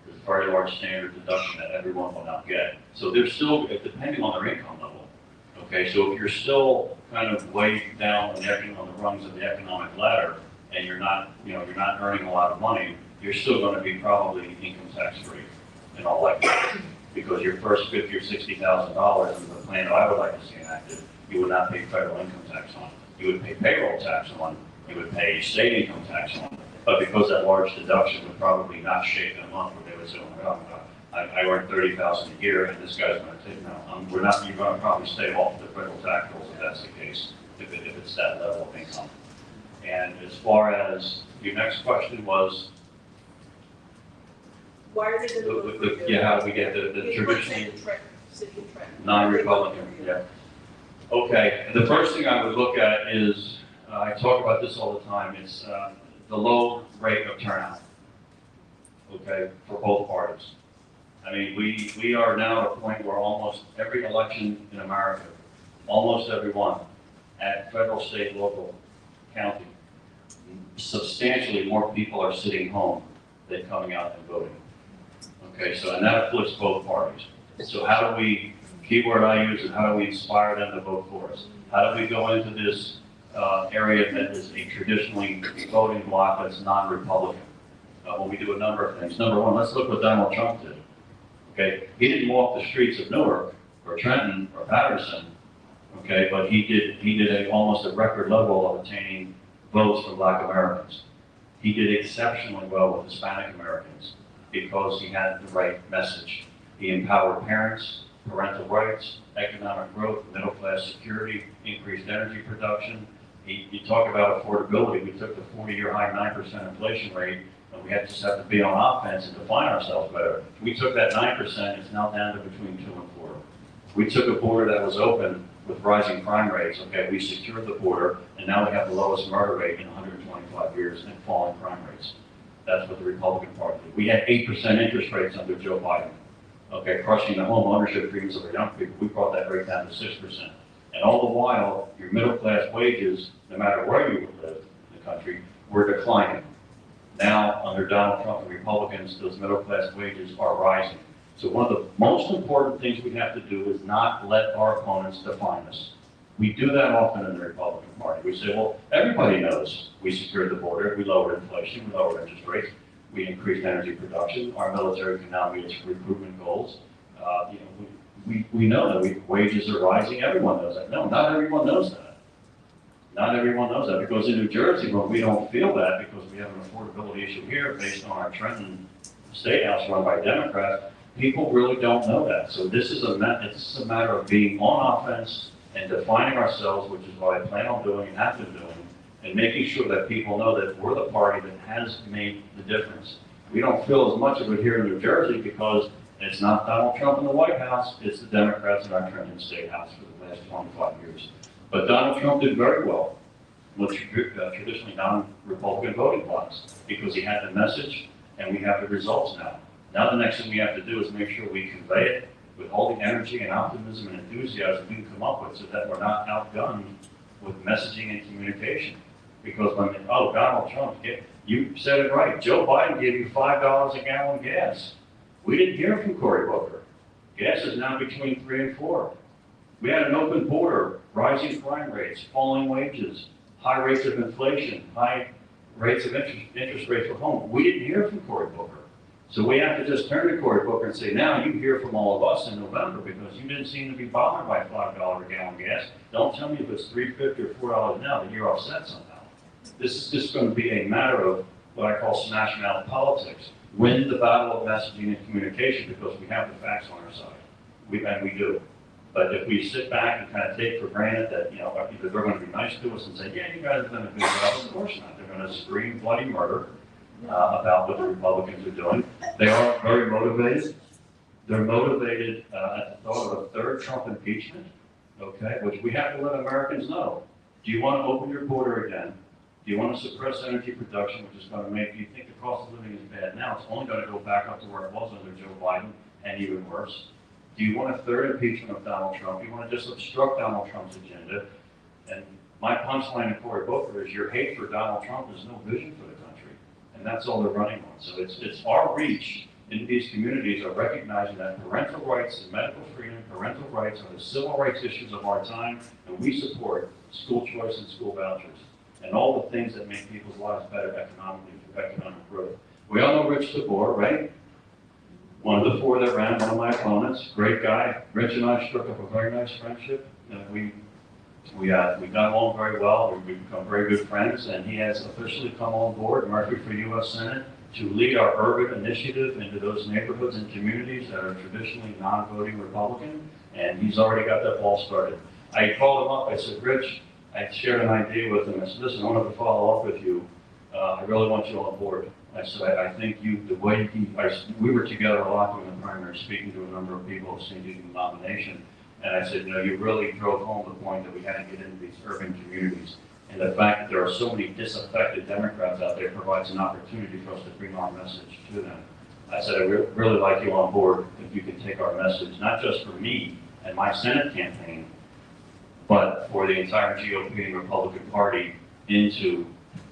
this very large standard deduction that everyone will not get. So they're still, depending on their income level, okay, so if you're still kind of way down on the rungs of the economic ladder and you're not earning a lot of money, you're still going to be probably income tax free in all likelihood, because your first $50,000 or $60,000 in the plan that I would like to see enacted, you would not pay federal income tax on. You would pay payroll tax on. You would pay state income tax on. But because that large deduction would probably not shake them up, where they would say, oh my God, I earn $30,000 a year, and this guy's going to take you're going to probably stay off the federal tax rolls if that's the case, if it's that level of income. And as far as your next question was, Why are they gonna vote for you? Yeah, how do we get the Let's say traditionally the Trenton, city of Trenton. non-Republican, yeah. Okay, the first thing I would look at is, I talk about this all the time, it's the low rate of turnout, okay, for both parties. I mean, we are now at a point where almost every election in America, almost every one, at federal, state, local, county, substantially more people are sitting home than coming out and voting. Okay, so, and that afflicts both parties. So how do we, keyword I use is how do we inspire them to vote for us? How do we go into this area that is a traditionally voting bloc that's non-Republican? Well, we do a number of things. Number one, let's look what Donald Trump did. Okay, he didn't walk the streets of Newark or Trenton or Patterson, okay, but he did almost a record level of attaining votes for Black Americans. He did exceptionally well with Hispanic Americans because he had the right message. He empowered parents, parental rights, economic growth, middle class security, increased energy production. You talk about affordability. We took the 40-year high 9% inflation rate, and we just have to be on offense and define ourselves better. We took that 9%, it's now down to between 2 and 4. We took a border that was open with rising crime rates. Okay, we secured the border, and now we have the lowest murder rate in 125 years and falling crime rates. That's what the Republican Party did. We had 8% interest rates under Joe Biden. Okay, crushing the home ownership dreams of our young people. We brought that rate down to 6%. And all the while, your middle class wages, no matter where you live in the country, were declining. Now, under Donald Trump and Republicans, those middle class wages are rising. So one of the most important things we have to do is not let our opponents define us. We do that often in the Republican Party. We say, well, everybody knows we secured the border, we lowered inflation, we lowered interest rates, we increased energy production, our military can now meet its recruitment goals. We know that wages are rising, everyone knows that. No, not everyone knows that. Not everyone knows that, because in New Jersey, well, we don't feel that because we have an affordability issue here based on our Trenton State House run by Democrats. People really don't know that. So this is a matter of being on offense and defining ourselves, which is what I plan on doing and have been doing, and making sure that people know that we're the party that has made the difference. We don't feel as much of it here in New Jersey because it's not Donald Trump in the White House, it's the Democrats in our Trenton State House for the last 25 years. But Donald Trump did very well with traditionally non-Republican voting blocs because he had the message and we have the results now. Now the next thing we have to do is make sure we convey it with all the energy and optimism and enthusiasm we can come up with so that we're not outgunned with messaging and communication. Because when, Donald Trump, you said it right, Joe Biden gave you $5 a gallon gas. We didn't hear from Cory Booker. Gas is now between 3 and 4. We had an open border, rising crime rates, falling wages, high rates of inflation, high rates of interest rates for home. We didn't hear from Cory Booker. So we have to just turn to Cory Booker and say, now you hear from all of us in November because you didn't seem to be bothered by $5 a gallon gas. Don't tell me if it's $3.50 or $4 now that you're upset somehow. This is just going to be a matter of what I call smash mouth politics. Win the battle of messaging and communication because we have the facts on our side. And we do. But if we sit back and kind of take for granted that, either they're going to be nice to us and say, yeah, you guys have done a good job, of course not. They're going to scream bloody murder about what the Republicans are doing. They are very motivated. They're motivated at the thought of a third Trump impeachment, okay, which we have to let Americans know. Do you want to open your border again? Do you want to suppress energy production, which is going to make you think the cost of living is bad now? It's only going to go back up to where it was under Joe Biden and even worse. Do you want a third impeachment of Donald Trump? Do you want to just obstruct Donald Trump's agenda? And my punchline to Cory Booker is your hate for Donald Trump is no vision for the country. And that's all they're running on. So it's our reach in these communities of recognizing that parental rights and medical freedom, parental rights are the civil rights issues of our time, and we support school choice and school vouchers and all the things that make people's lives better economically through economic growth. We all know Rich DeBoer, right? One of the 4 that ran, one of my opponents, great guy. Rich and I struck up a very nice friendship. We got along very well. We've become very good friends, and he has officially come on board, Murphy for U.S. Senate, to lead our urban initiative into those neighborhoods and communities that are traditionally non-voting Republican, and he's already got that ball started. I called him up, I said, Rich, I shared an idea with him. I said, listen, I wanted to follow up with you. I really want you on board. I said, I think the way we were together a lot during the primary, speaking to a number of people, seeking the nomination. And I said, you really drove home the point that we had to get into these urban communities. And the fact that there are so many disaffected Democrats out there provides an opportunity for us to bring our message to them. I said, I really like you on board if you can take our message, not just for me and my Senate campaign, but for the entire GOP and Republican Party into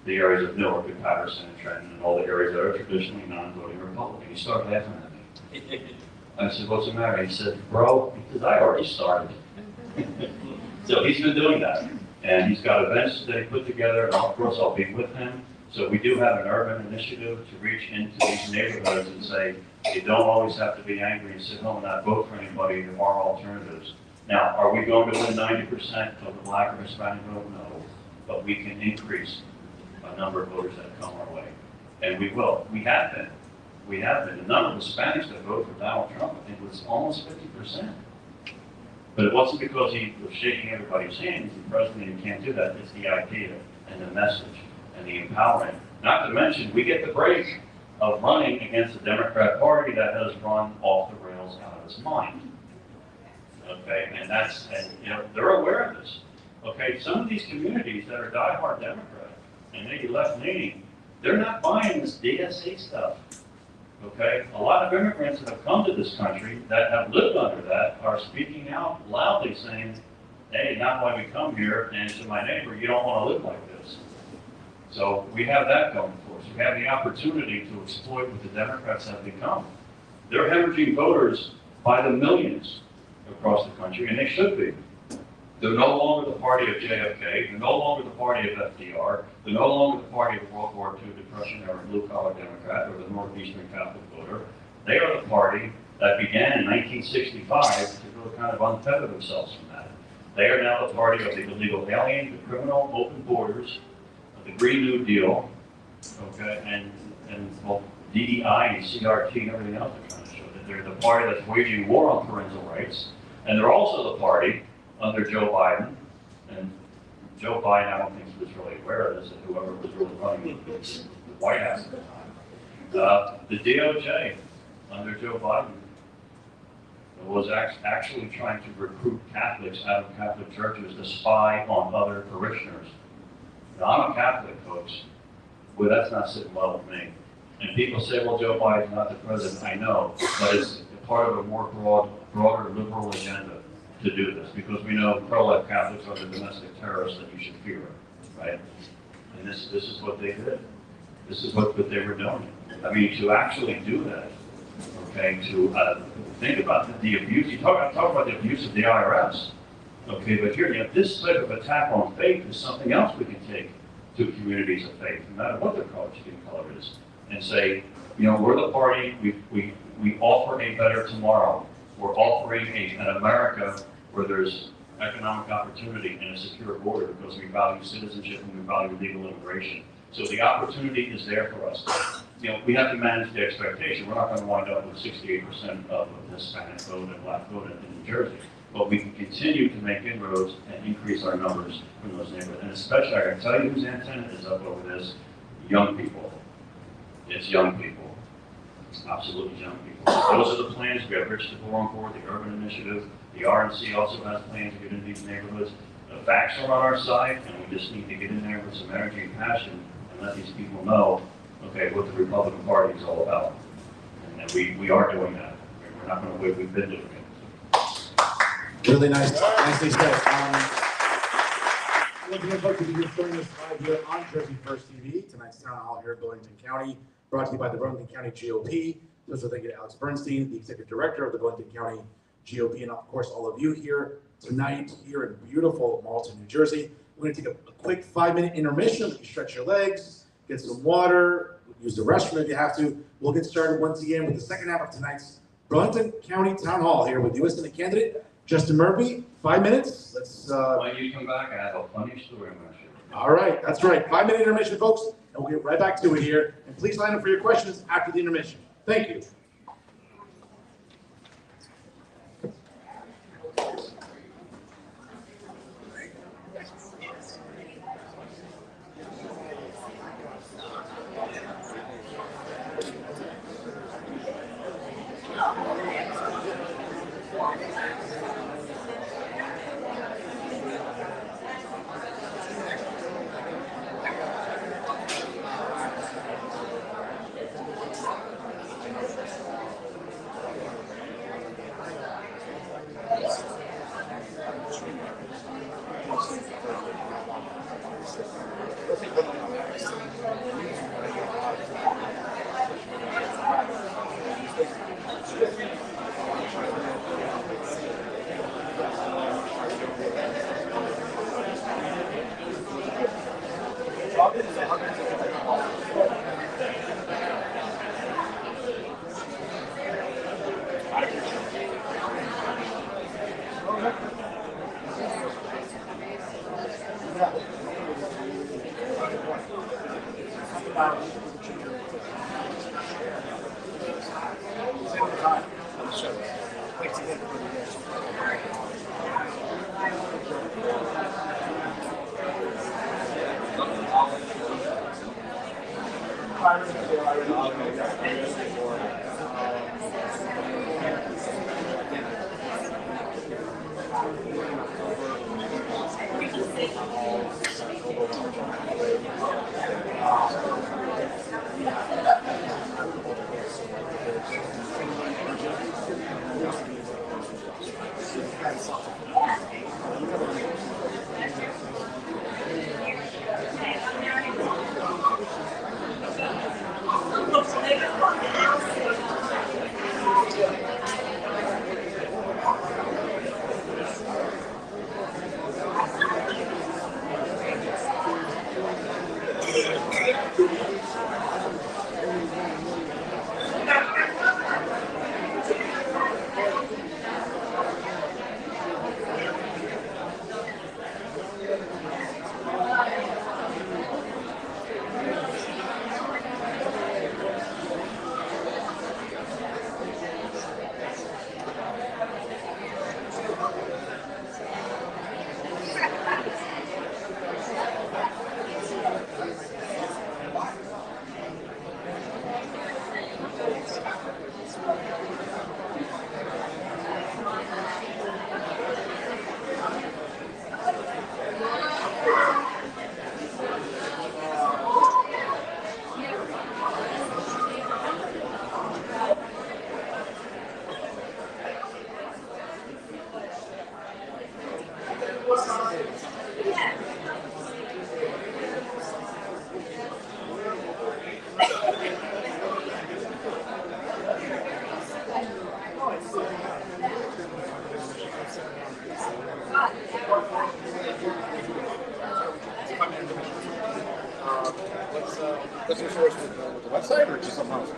the areas of Newark and Patterson and Trenton and all the areas that are traditionally non-voting Republican. He started laughing at me. I said, what's the matter? He said, bro, because I already started. So he's been doing that. And he's got events that he put together, and of course I'll be with him. So we do have an urban initiative to reach into these neighborhoods and say, you don't always have to be angry and sit home and not vote for anybody. There are alternatives. Now, are we going to win 90% of the black or Hispanic vote? No. But we can increase a number of voters that come our way. And we will. We have been. We have been. The number of Hispanics that voted for Donald Trump, I think, was almost 50%. But it wasn't because he was shaking everybody's hand. He's the president and can't do that. It's the idea and the message and the empowerment. Not to mention, we get the break of running against the Democrat Party that has run off the rails out of its mind. Okay, and they're aware of this. Okay, some of these communities that are diehard Democrat and maybe left-leaning, they're not buying this DSA stuff. Okay, a lot of immigrants that have come to this country that have lived under that are speaking out loudly saying, hey, not why we come here, and to my neighbor, you don't want to live like this. So we have that going for us. We have the opportunity to exploit what the Democrats have become. They're hemorrhaging voters by the millions across the country, and they should be. They're no longer the party of JFK. They're no longer the party of FDR. They're no longer the party of World War II Depression-era blue-collar Democrat or the Northeastern Catholic voter. They are the party that began in 1965 to really kind of untether themselves from that. They are now the party of the illegal alien, the criminal, open borders, the Green New Deal, okay, and well, DEI and CRT and everything else are trying to show that they're the party that's waging war on parental rights, and they're also the party under Joe Biden, and Joe Biden, I don't think he was really aware of this, and whoever was really running the White House at the time. The DOJ under Joe Biden was actually trying to recruit Catholics out of Catholic churches to spy on other parishioners. Now, I'm a Catholic, folks, but that's not sitting well with me. And people say, well, Joe Biden's not the president. I know, but it's part of a more broader liberal agenda to do this, because we know pro-life Catholics are the domestic terrorists that you should fear, right? And this is what they did. This is what they were doing. I mean, to actually do that, okay, to think about the abuse. You talk about the abuse of the IRS, okay, but here, this type of attack on faith is something else we can take to communities of faith, no matter what their skin color is, and say, we're the party, we offer a better tomorrow. We're offering an America where there's economic opportunity and a secure border because we value citizenship and we value legal immigration. So the opportunity is there for us. We have to manage the expectation. We're not going to wind up with 68% of the Hispanic vote and black vote in New Jersey, but we can continue to make inroads and increase our numbers from those neighborhoods. And especially, I can tell you whose antenna is up over this: young people. It's young people. Absolutely young people. Those are the plans. We have Rich DeVore on board, the Urban Initiative. The RNC also has plans to get into these neighborhoods. The facts are on our side, and we just need to get in there with some energy and passion and let these people know, okay, what the Republican Party is all about. And we are doing that. We're not going to wait. We've been doing it. Really nice, nicely said. Looking at folks, if you're joining us live here on Jersey First TV, tonight's town hall here in Burlington County, brought to you by the Burlington County GOP. Also, thank you to Alex Bernstein, the Executive Director of the Burlington County GOP, and of course, all of you here tonight here in beautiful Malton, New Jersey. We're going to take a quick 5-minute intermission. You can stretch your legs, get some water, use the restroom if you have to. We'll get started once again with the second half of tonight's Burlington County Town Hall here with U.S. Senate candidate Justin Murphy. 5 minutes. Let's. When you come back, I have a funny story I'm going to share. All right, that's right. 5-minute intermission, folks, and we'll get right back to it here. And please line up for your questions after the intermission. Thank you. What's your source with the website or just something else?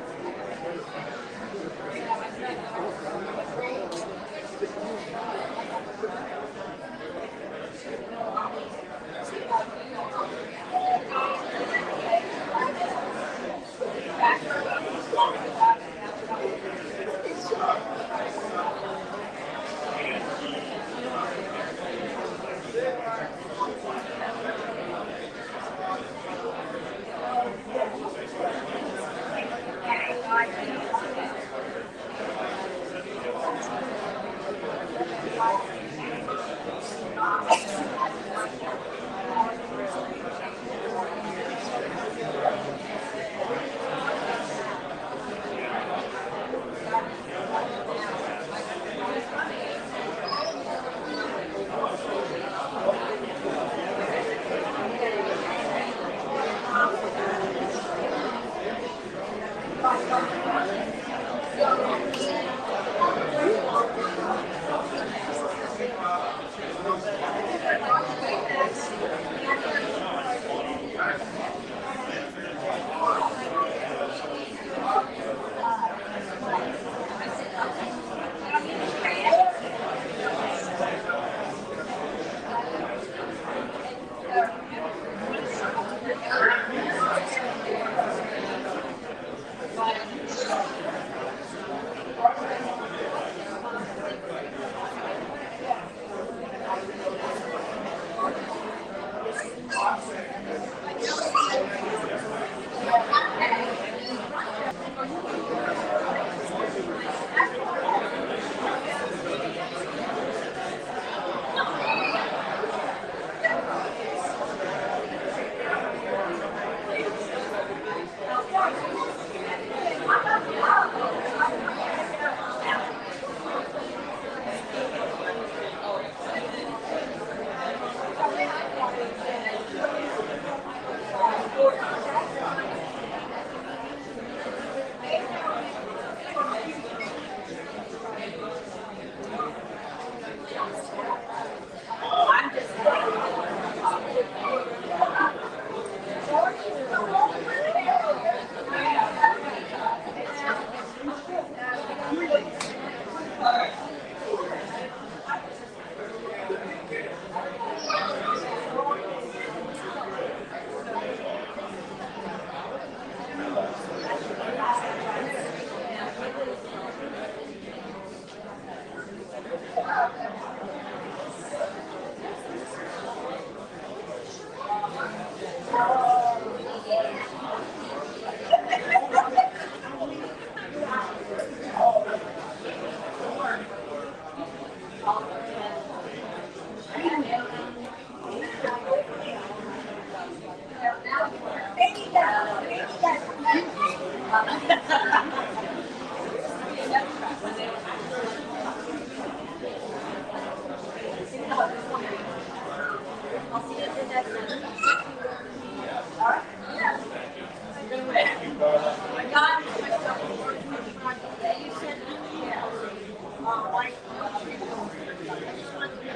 I'll see you at the next one. All right. Yeah. You're gonna win. I got you said, yeah. Like, I just wanted to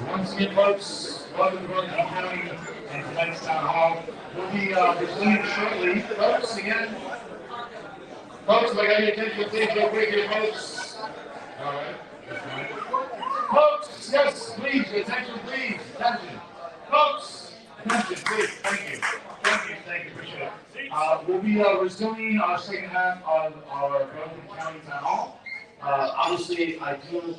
Once again, folks, welcome to Burlington County and tonight's Town Hall. We'll be resuming shortly. Folks, again. Folks, if I got your attention, please, real quick here, folks. All right. That's fine. Folks, yes, please, attention, please, attention. Folks, attention, please, thank you. Thank you, appreciate it. We'll be resuming our second half of our Burlington County Town Hall. Obviously, I do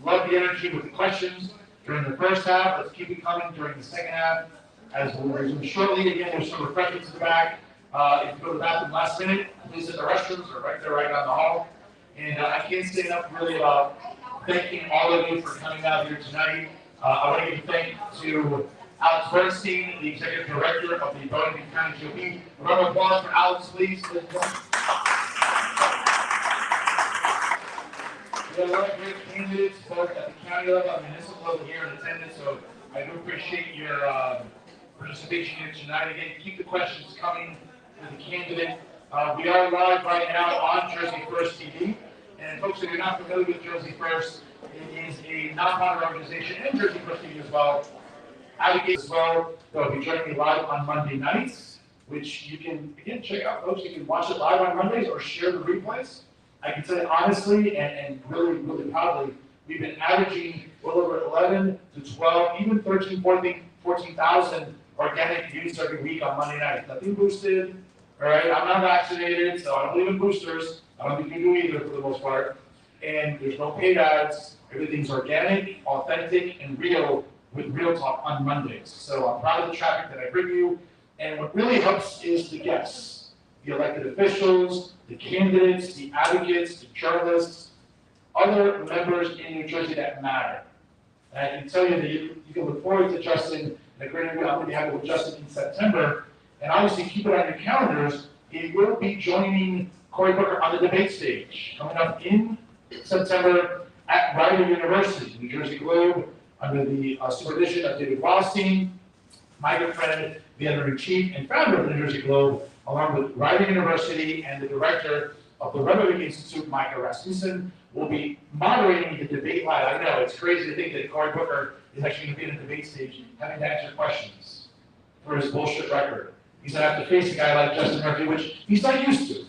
love the energy with the questions during the first half. Let's keep it coming during the second half. As we'll resume shortly, again, there's some refreshments in the back. If you go to the bathroom last minute, please hit the restrooms, or right there, right down the hall. And I can't say enough really about thanking all of you for coming out here tonight. I want to give a thank you to Alex Bernstein, the Executive Director of the Burlington County GOP. A round of applause for Alex, please. We have a lot of great candidates, both at the county level and municipal level here in attendance, so I do appreciate your participation here tonight. Again, keep the questions coming to the candidate. We are live right now on Jersey First TV. And folks, if you're not familiar with Jersey First, it is a nonprofit organization, and Jersey First TV as well. Advocates as well. They'll be joining me live on Monday nights, which you can, again, check out, folks. You can watch it live on Mondays or share the replays. I can say honestly and really, really proudly, we've been averaging well over 11 to 12, even 13, 14,000 organic views every week on Monday night. Nothing boosted, all right? I'm not vaccinated, so I don't believe in boosters. I don't think you do either for the most part. And there's no paid ads. Everything's organic, authentic, and real with Real Talk on Mondays. So I'm proud of the traffic that I bring you. And what really helps is the guests, the elected officials, the candidates, the advocates, the journalists, other members in New Jersey that matter. And I can tell you that you can look forward to Justin, and a great interview I'm going to be having with Justin in September. And obviously keep it on your calendars. He will be joining Cory Booker on the debate stage coming up in September at Rider University, New Jersey Globe, under the supervision of David Rothstein, my good friend, the editor-in-chief and founder of the New Jersey Globe, along with Rider University and the director of the Rhetoric Institute, Micah Rasmussen, will be moderating the debate live. I know, it's crazy to think that Cory Booker is actually going to be in the debate stage having to answer questions for his bullshit record. He's going to have to face a guy like Justin Murphy, which he's not used to.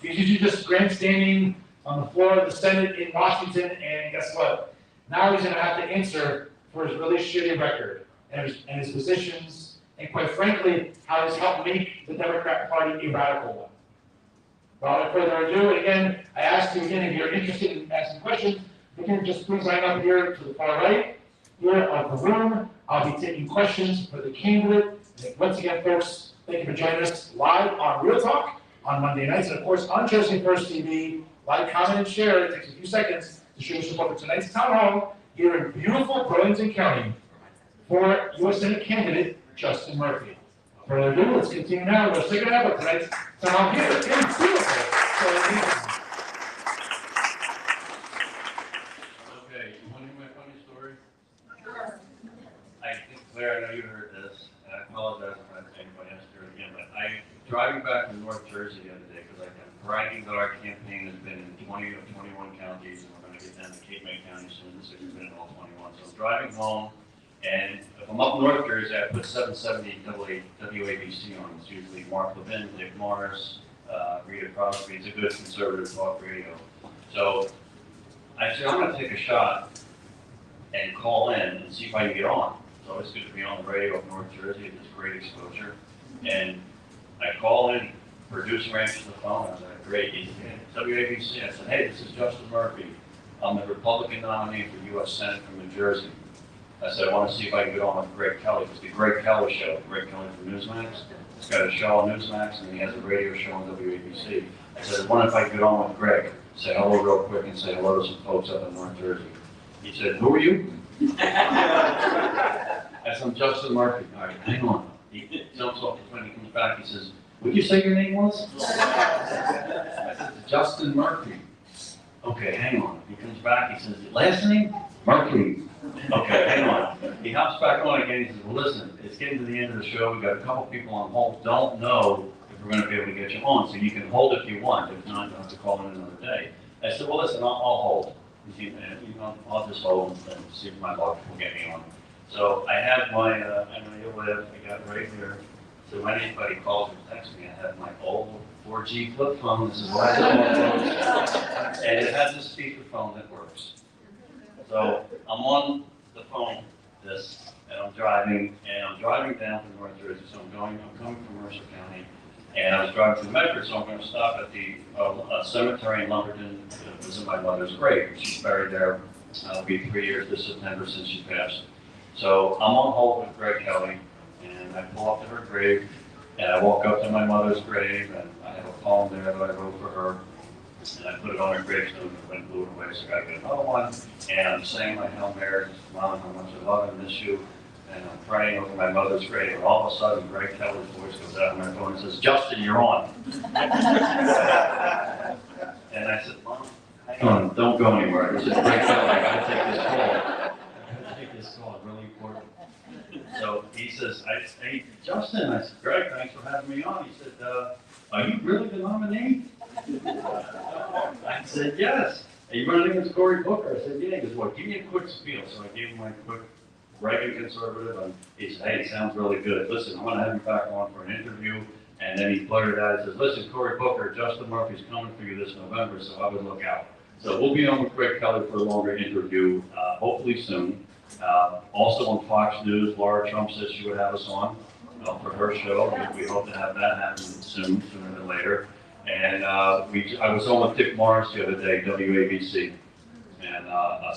He's usually just grandstanding on the floor of the Senate in Washington, and guess what? Now he's going to have to answer for his really shitty record and his positions, and quite frankly, how he's helped make the Democrat Party a radical one. Without further ado, and again, I ask you again, if you're interested in asking questions, again, just please line up here to the far right here of the room. I'll be taking questions for the candidate. And once again, folks, thank you for joining us live on Real Talk on Monday nights, and of course on Jersey First TV. Like, comment, and share. It takes a few seconds to show your support for tonight's Town Hall here in beautiful Burlington County for U.S. Senate candidate Justin Murphy. Without further ado, let's continue now with our second half of tonight's Town Hall here in beautiful Burlington. Okay, you want to hear my funny story? I think, Claire, I know you heard this, and I apologize if anybody has to hear it again, but driving back from North Jersey the other day, because I'm bragging that our campaign has been 20 of 21 counties, and we're gonna get down to Cape May County soon, so we've been in all 21. So I'm driving home, and if I'm up north Jersey, I put 770 WABC on. It's usually Mark Levin, Dick Morris, Rita Crosby. It's a good conservative talk radio. So I said, I'm gonna take a shot and call in and see if I can get on. It's always good to be on the radio up North Jersey. It's great exposure. And I call in, producer answers the phone. I was like, great, he's WABC. I said, hey, this is Justin Murphy. I'm the Republican nominee for U.S. Senate from New Jersey. I said, I want to see if I can get on with Greg Kelly. It's the Greg Kelly Show. Greg Kelly from Newsmax. He's got a show on Newsmax, and he has a radio show on WABC. I said, I wonder if I could get on with Greg, say hello real quick, and say hello to some folks up in North Jersey. He said, who are you? I said, I'm Justin Murphy. All right, hang on. He jumps off the plane, he comes back, he says, what'd you say your name was? I said, Justin Murphy. Okay, hang on. He comes back, he says, last name? Murphy. Okay, hang on. He hops back on again, he says, well, listen, it's getting to the end of the show, we've got a couple people on hold, don't know if we're gonna be able to get you on, so you can hold if you want, if not, you'll have to call in another day. I said, well, listen, I'll hold. I'll just hold and see if my luck will get me on. So I have my, I got right here. So when anybody calls or texts me, I have my old 4G flip phone. This is what I do. And it has a speakerphone that works. So I'm on the phone, and I'm driving down from North Jersey. So I'm coming from Mercer County, and I was driving through Medford, so I'm going to stop at the cemetery in Lumberton to visit my mother's grave. She's buried there. It'll be 3 years this September since she passed. So I'm on hold with Greg Kelly, and I pull up to her grave, and I walk up to my mother's grave, and I have a poem there that I wrote for her, and I put it on her gravestone, and the wind blew it away, so I got to get another one, and I'm saying my Hail Mary, Mom, how much I love and miss you, and I'm praying over my mother's grave, and all of a sudden, Greg Kelly's voice goes out on my phone and says, Justin, you're on. And I said, Mom, hang on, don't go anywhere. This is Greg Kelly, I got to take this call. This call is really important. So he says, hey, Justin, I said, Greg, thanks for having me on. He said, are you really the nominee? I said, yes. Are you running against Cory Booker? I said, yeah. He goes, well, give me a quick spiel. So I gave him my quick Reagan conservative, and he said, hey, it sounds really good. Listen, I'm going to have you back on for an interview. And then he blurted out, he says, listen, Cory Booker, Justin Murphy's coming for you this November, so I would look out. So we'll be on with Greg Kelly for a longer interview, hopefully soon. Also on Fox News, Laura Trump said she would have us on for her show. We hope to have that happen sooner than later. And I was on with Dick Morris the other day, WABC, and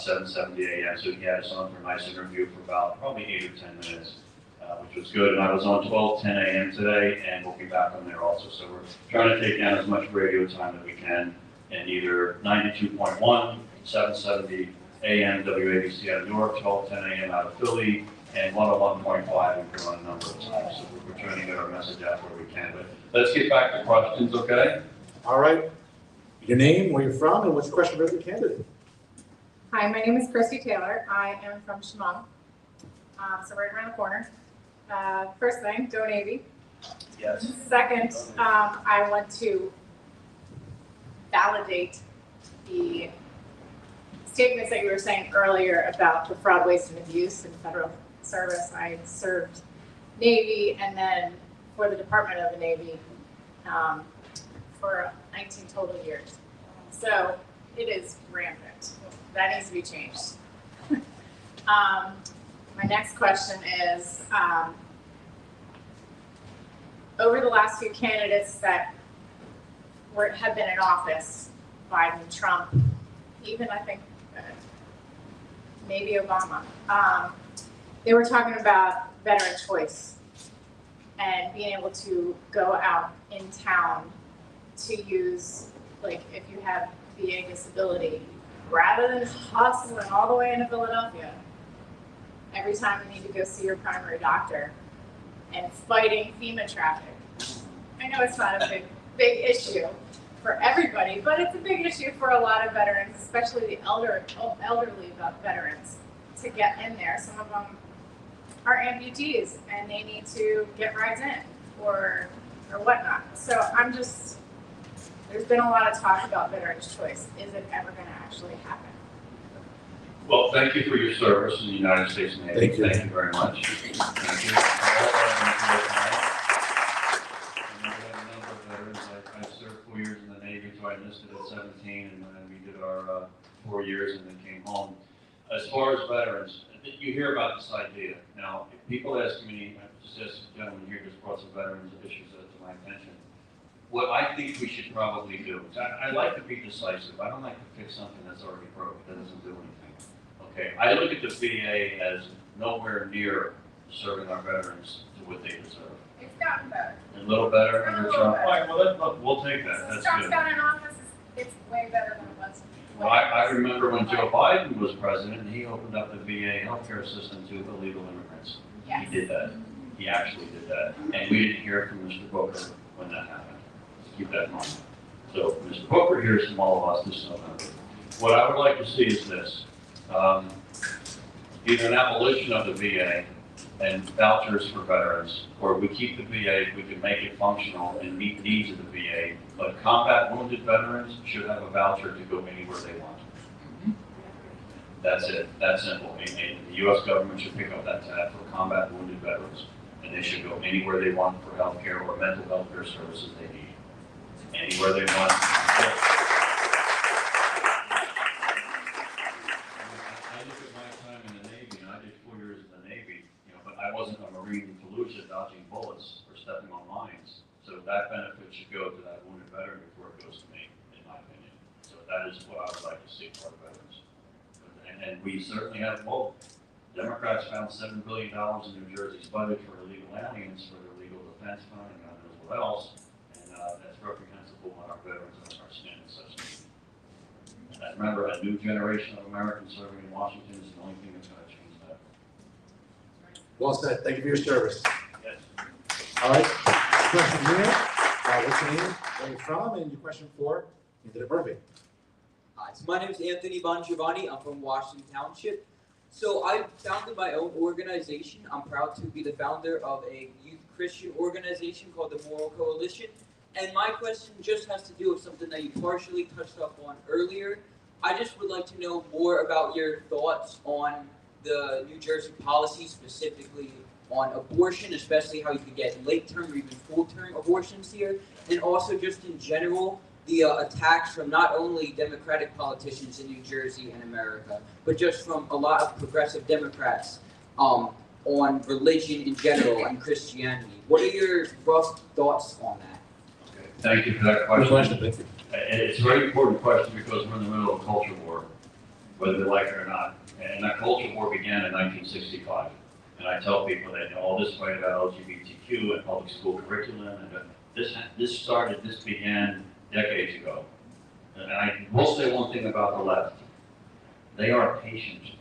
770 AM. So he had us on for a nice interview for about probably 8 or 10 minutes, which was good. And I was on 12:10 AM today, and we'll be back on there also. So we're trying to take down as much radio time that we can, and either 92.1, 770 AM WABC out of Newark, 12:10 AM out of Philly, and 101.5 and we're on a number of times. So we're trying to get our message out where we can. But let's get back to questions, okay? All right. Your name, where you're from, and what's your question for the candidate? Hi, my name is Christy Taylor. I am from Chemung, so right around the corner. First thing, go Navy. Yes. Second, I want to validate the statements that you were saying earlier about the fraud, waste, and abuse in federal service. I served Navy and then for the Department of the Navy for 19 total years. So it is rampant. That needs to be changed. My next question is, over the last few candidates that have been in office, Biden, Trump, even I think maybe Obama, they were talking about veteran choice and being able to go out in town to use, like if you have VA disability, rather than hustling all the way into Philadelphia every time you need to go see your primary doctor and fighting FEMA traffic. I know it's not a big issue for everybody, but it's a big issue for a lot of veterans, especially the elderly veterans, to get in there. Some of them are amputees and they need to get rides in or whatnot. So there's been a lot of talk about veterans' choice. Is it ever gonna actually happen? Well, thank you for your service in the United States Navy. Thank you. Thank you very much. Thank you. I served 4 years in the Navy, so I enlisted at 17, and then we did our 4 years and then came home. As far as veterans, you hear about this idea. Now, if people ask me, just as a gentleman here just brought some veterans issues to my attention, what I think we should probably do, is I like to be decisive. I don't like to fix something that's already broke, that doesn't do anything. Okay, I look at the VA as nowhere near serving our veterans to what they deserve. It's gotten better. A little better under It's Trump. gotten a little All right, well, look, we'll take that. Since That's Trump's good. got in office, it's way better than it was. Well, I remember when Joe Biden was president, he opened up the VA healthcare system to illegal immigrants. Yes. He did that. He actually did that. And we didn't hear from Mr. Booker when that happened. Keep that in mind. So Mr. Booker hears from all of us this November. What I would like to see is this. Either an abolition of the VA and vouchers for veterans, or we keep the VA, we can make it functional and meet needs of the VA, but combat wounded veterans should have a voucher to go anywhere they want. That's it, that's simple. And the US government should pick up that tab for combat wounded veterans, and they should go anywhere they want for healthcare or mental health care services they need. Anywhere they want. I look at my time in the Navy, and I did 4 years in the Navy, but I wasn't a Marine in Fallujah dodging bullets or stepping on mines. So that benefit should go to that wounded veteran before it goes to me, in my opinion. So that is what I would like to see for our veterans. And we certainly have both. Democrats found $7 billion in New Jersey's budget for illegal aliens for their legal defense fund and God knows what else. And that's reprehensible when our veterans are standing such need. And remember, a new generation of Americans serving in Washington is the only thing that's going to change that. Well said. Thank you for your service. Yes. All right. Question here. What's your name? Where are you from? And your question for Anthony Murphy. Hi, so my name is Anthony Bongiovanni. I'm from Washington Township. So I founded my own organization. I'm proud to be the founder of a youth Christian organization called the Moral Coalition. And my question just has to do with something that you partially touched up on earlier. I just would like to know more about your thoughts on the New Jersey policy, specifically on abortion, especially how you could get late-term or even full-term abortions here, and also just in general, the attacks from not only Democratic politicians in New Jersey and America, but just from a lot of progressive Democrats on religion in general and Christianity. What are your rough thoughts on that? Okay. Thank you for that question. And it's a very important question because we're in the middle of a culture war, whether they like it or not. And that culture war began in 1965. And I tell people that all this fight about LGBTQ and public school curriculum, and this began decades ago. And I will say one thing about the left. They are patient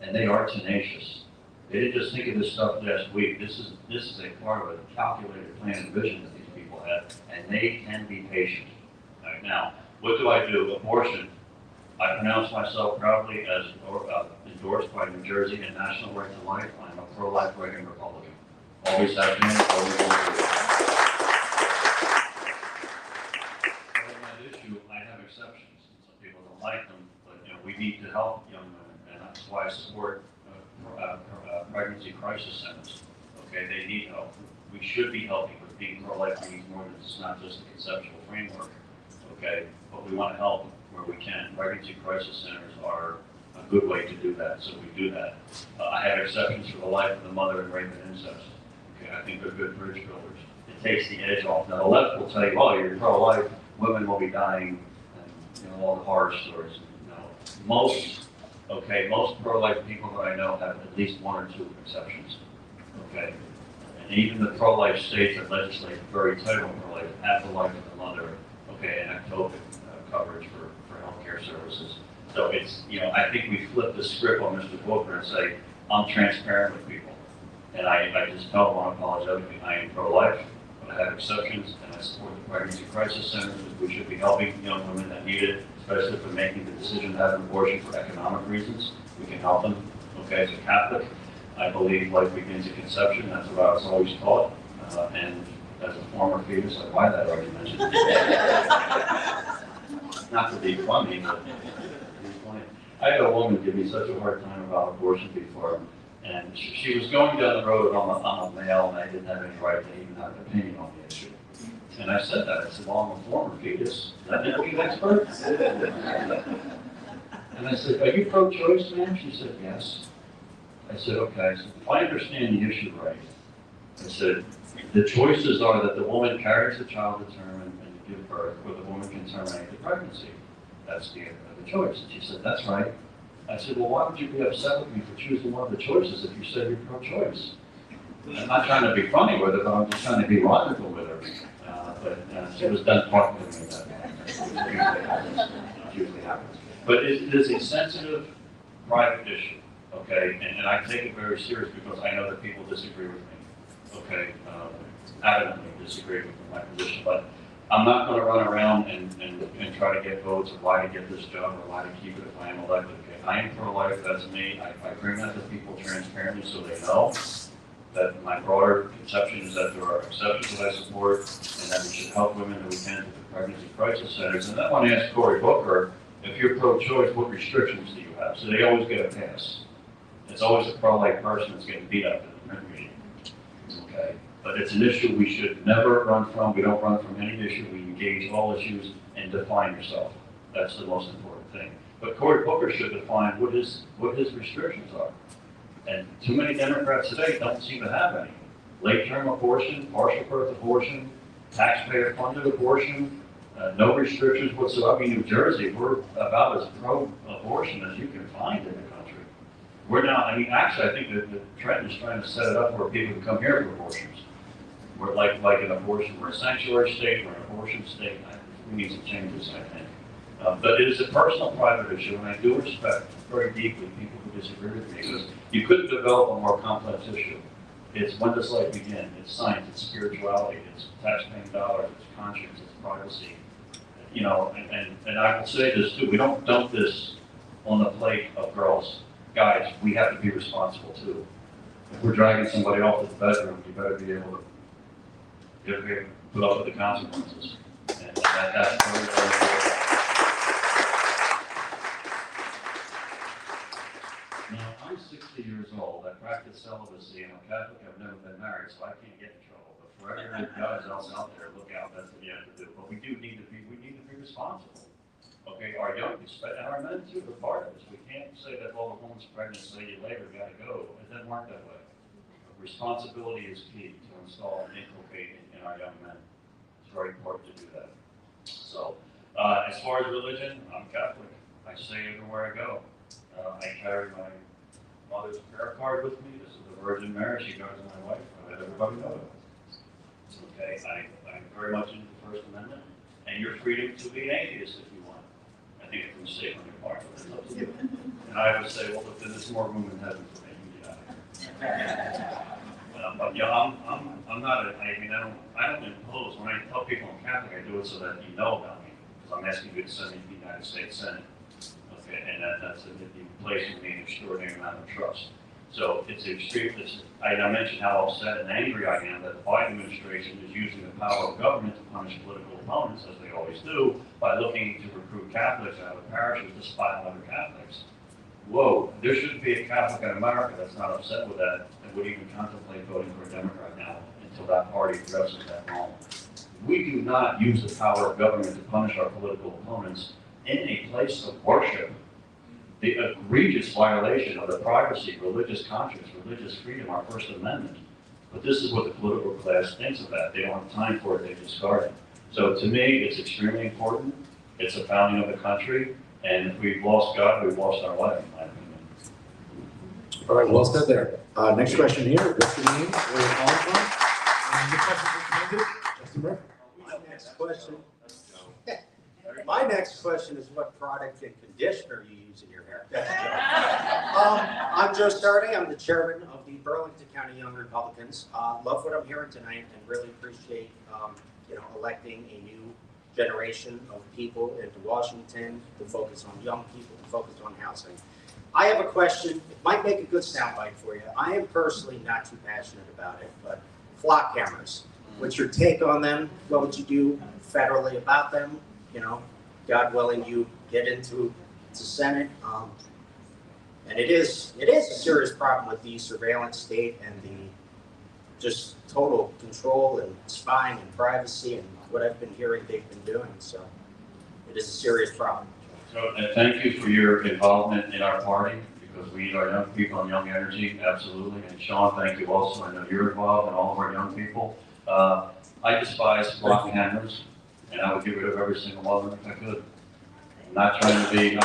and they are tenacious. They didn't just think of this stuff last week. This is a part of a calculated plan and vision that these people have, and they can be patient. Right now, what do? Abortion. I pronounce myself proudly as endorsed by New Jersey and National Right to Life. I'm a pro-life writing Republican. Always have been, always will be. On that issue, I have exceptions. Some people don't like them, but we need to help young women, and that's why I support pregnancy crisis centers. Okay, they need help. We should be helping, but being pro-life means more than it's not just a conceptual framework. Okay, but we want to help where we can. Pregnancy crisis centers are a good way to do that, so we do that. I have exceptions for the life of the mother and rape and incest. Okay, I think they're good bridge builders. It takes the edge off. Now the left will tell you, oh, you're pro-life, women will be dying, and all the horror stories. No, most pro-life people that I know have at least one or two exceptions. Okay, and even the pro-life states that legislate very tight on pro-life have the life of the mother. Okay, and ectopic coverage for healthcare services. So it's, I think we flip the script on Mr. Booker and say, I'm transparent with people. And I just don't want to apologize. I am pro-life, but I have exceptions, and I support the pregnancy crisis centers. We should be helping young women that need it, especially if they're making the decision to have an abortion for economic reasons. We can help them. Okay, as a Catholic, I believe life begins at conception. That's what I was always taught. And as a former fetus, I buy that argument. Not to be funny, but it's funny. I had a woman give me such a hard time about abortion before, and she was going down the road, I'm a male, and I didn't have any right to even have an opinion on the issue. And I said that, I said, well, I'm a former fetus, I'm an expert. And I said, are you pro-choice, ma'am? She said, yes. I said, okay. I said, if I understand the issue right, I said, the choices are that the woman carries the child to term and give birth, or the woman can terminate the pregnancy. That's the choice. And she said, that's right. I said, well, why would you be upset with me for choosing one of the choices if you said you're pro-choice? I'm not trying to be funny with her, but I'm just trying to be logical with her. But she was done talking to me that usually happens. But it is a sensitive, private issue, okay? And I take it very serious because I know that people disagree with me, okay? Adamantly disagree with my position, but I'm not going to run around and try to get votes or why to get this job or why to keep it if I am elected. Okay? I am pro-life, that's me. I bring that to people transparently so they know that my broader conception is that there are exceptions that I support and that we should help women that we can with the pregnancy crisis centers. And I want to ask Cory Booker, if you're pro-choice, what restrictions do you have? So they always get a pass. It's always a pro-life person that's getting beat up in the print meeting. Okay? But it's an issue we should never run from. We don't run from any issue. We engage all issues and define yourself. That's the most important thing. But Cory Booker should define what his restrictions are. And too many Democrats today don't seem to have any. Late-term abortion, partial birth abortion, taxpayer-funded abortion, no restrictions whatsoever. In New Jersey, we're about as pro-abortion as you can find in the country. We're now, I mean, actually, I think that the trend is trying to set it up where people can come here for abortions. We're like an abortion, we're a sanctuary state, we're an abortion state. We need some changes, I think. But it is a personal, private issue, and I do respect very deeply people who disagree with me, because you couldn't develop a more complex issue. It's when does life begin? It's science, it's spirituality, it's taxpaying dollars, it's conscience, it's privacy. You know, and I will say this too, we don't dump this on the plate of girls. Guys, we have to be responsible too. If we're dragging somebody off to the bedroom, you better be able to put up with the consequences. And that's very, very important. Now, I'm 60 years old. I practice celibacy. I'm a Catholic. I've never been married, so I can't get in trouble. But for every guys else out there, look out. That's what you have to do. But we need to be responsible. Okay, our young and our men too are part of this. We can't say that, well, the woman's pregnant, so you later got to go. It doesn't work that way. Responsibility is key to install and inculcate in our young men. It's very important to do that. So, as far as religion, I'm Catholic. I say everywhere I go. I carry my mother's prayer card with me. This is the Virgin Mary. She goes to my wife. I let everybody know it. Okay, I'm very much into the First Amendment, and you're free to be an atheist if you want. I think it's a mistake on your part, but it's up to you. And I would say, well, look, then there's more room in heaven for me. You get out of here. But yeah, I'm not. I don't impose. When I tell people I'm Catholic, I do it so that you know about me, because I'm asking you to send me to the United States Senate. Okay, and that's placing me an extraordinary amount of trust. So it's extreme. I mentioned how upset and angry I am that the Biden administration is using the power of government to punish political opponents, as they always do, by looking to recruit Catholics out of parishes to spy on other Catholics. Whoa, there shouldn't be a Catholic in America that's not upset with that and would even contemplate voting for a Democrat now until that party addresses that wrong. We do not use the power of government to punish our political opponents in a place of worship. The egregious violation of the privacy, religious conscience, religious freedom, our First Amendment. But this is what the political class thinks of that. They don't have time for it, they discard it. So to me, it's extremely important. It's the founding of the country, and if we've lost God, we've lost our life, in my opinion. All right, well said there. Next question here, what's your name, where you're calling from? And your question is submitted. Justin Murphy. My next question is what product and conditioner you use in your hair. I'm Joe Starday. I'm the chairman of the Burlington County Young Republicans. Love what I'm hearing tonight and really appreciate electing a new generation of people into Washington to focus on young people, to focus on housing. I have a question. It might make a good soundbite for you. I am personally not too passionate about it, but flock cameras. What's your take on them? What would you do federally about them? You know, God willing, you get into the Senate. And it is a serious problem with the surveillance state and the just total control and spying and privacy and what I've been hearing they've been doing. So it is a serious problem. So, and thank you for your involvement in our party, because we need our young people and young energy, absolutely. And Sean, thank you also. I know you're involved and all of our young people. I despise block cameras, and I would get rid of every single one of them if I could. I'm not trying to be, I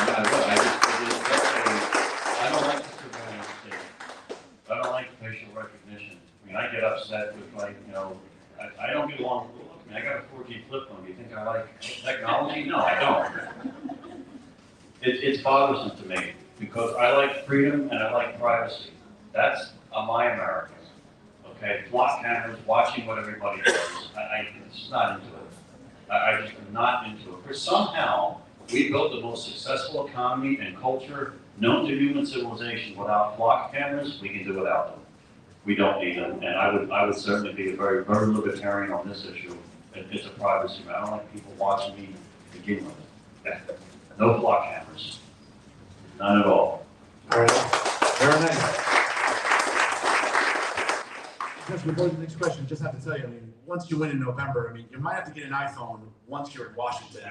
don't like the surveillance state. I don't like facial recognition. I mean, I get upset with, like, you know, I don't get along with, look, I mean, I got a 4G flip phone. Do you think I like technology? No, I don't. It's bothersome to me, because I like freedom and I like privacy. That's my America. Okay, block cameras, watching what everybody does. I'm just not into it. I just am not into it. Because somehow we built the most successful economy and culture known to human civilization. Without block cameras, we can do without them. We don't need them. And I would certainly be a very, very libertarian on this issue. It's a privacy matter. I don't like people watching me to begin with. Yeah. No block cameras. None at all. All right, very nice. Just before the next question, just have to tell you, I mean, once you win in November, I mean, you might have to get an iPhone once you're in Washington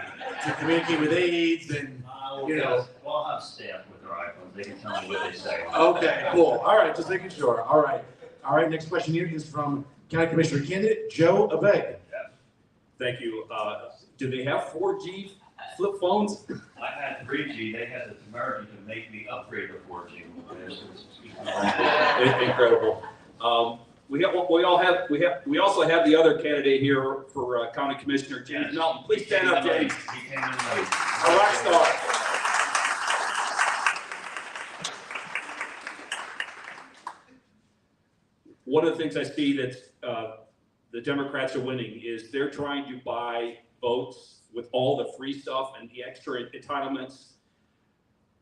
to communicate with aides and, you know. Well, I'll have staff with their iPhones. They can tell me what they say. Okay, cool. All right, just making sure. All right. All right, next question here is from County Commissioner candidate Joe Abeg. Thank you. Do they have 4G flip phones? I had 3G. They had the temerity to make me upgrade to 4G. Incredible. We also have the other candidate here for County Commissioner, James Melton. Please stand up, James. He came in late. A rock star. One of the things I see that the Democrats are winning is they're trying to buy votes with all the free stuff and the extra entitlements.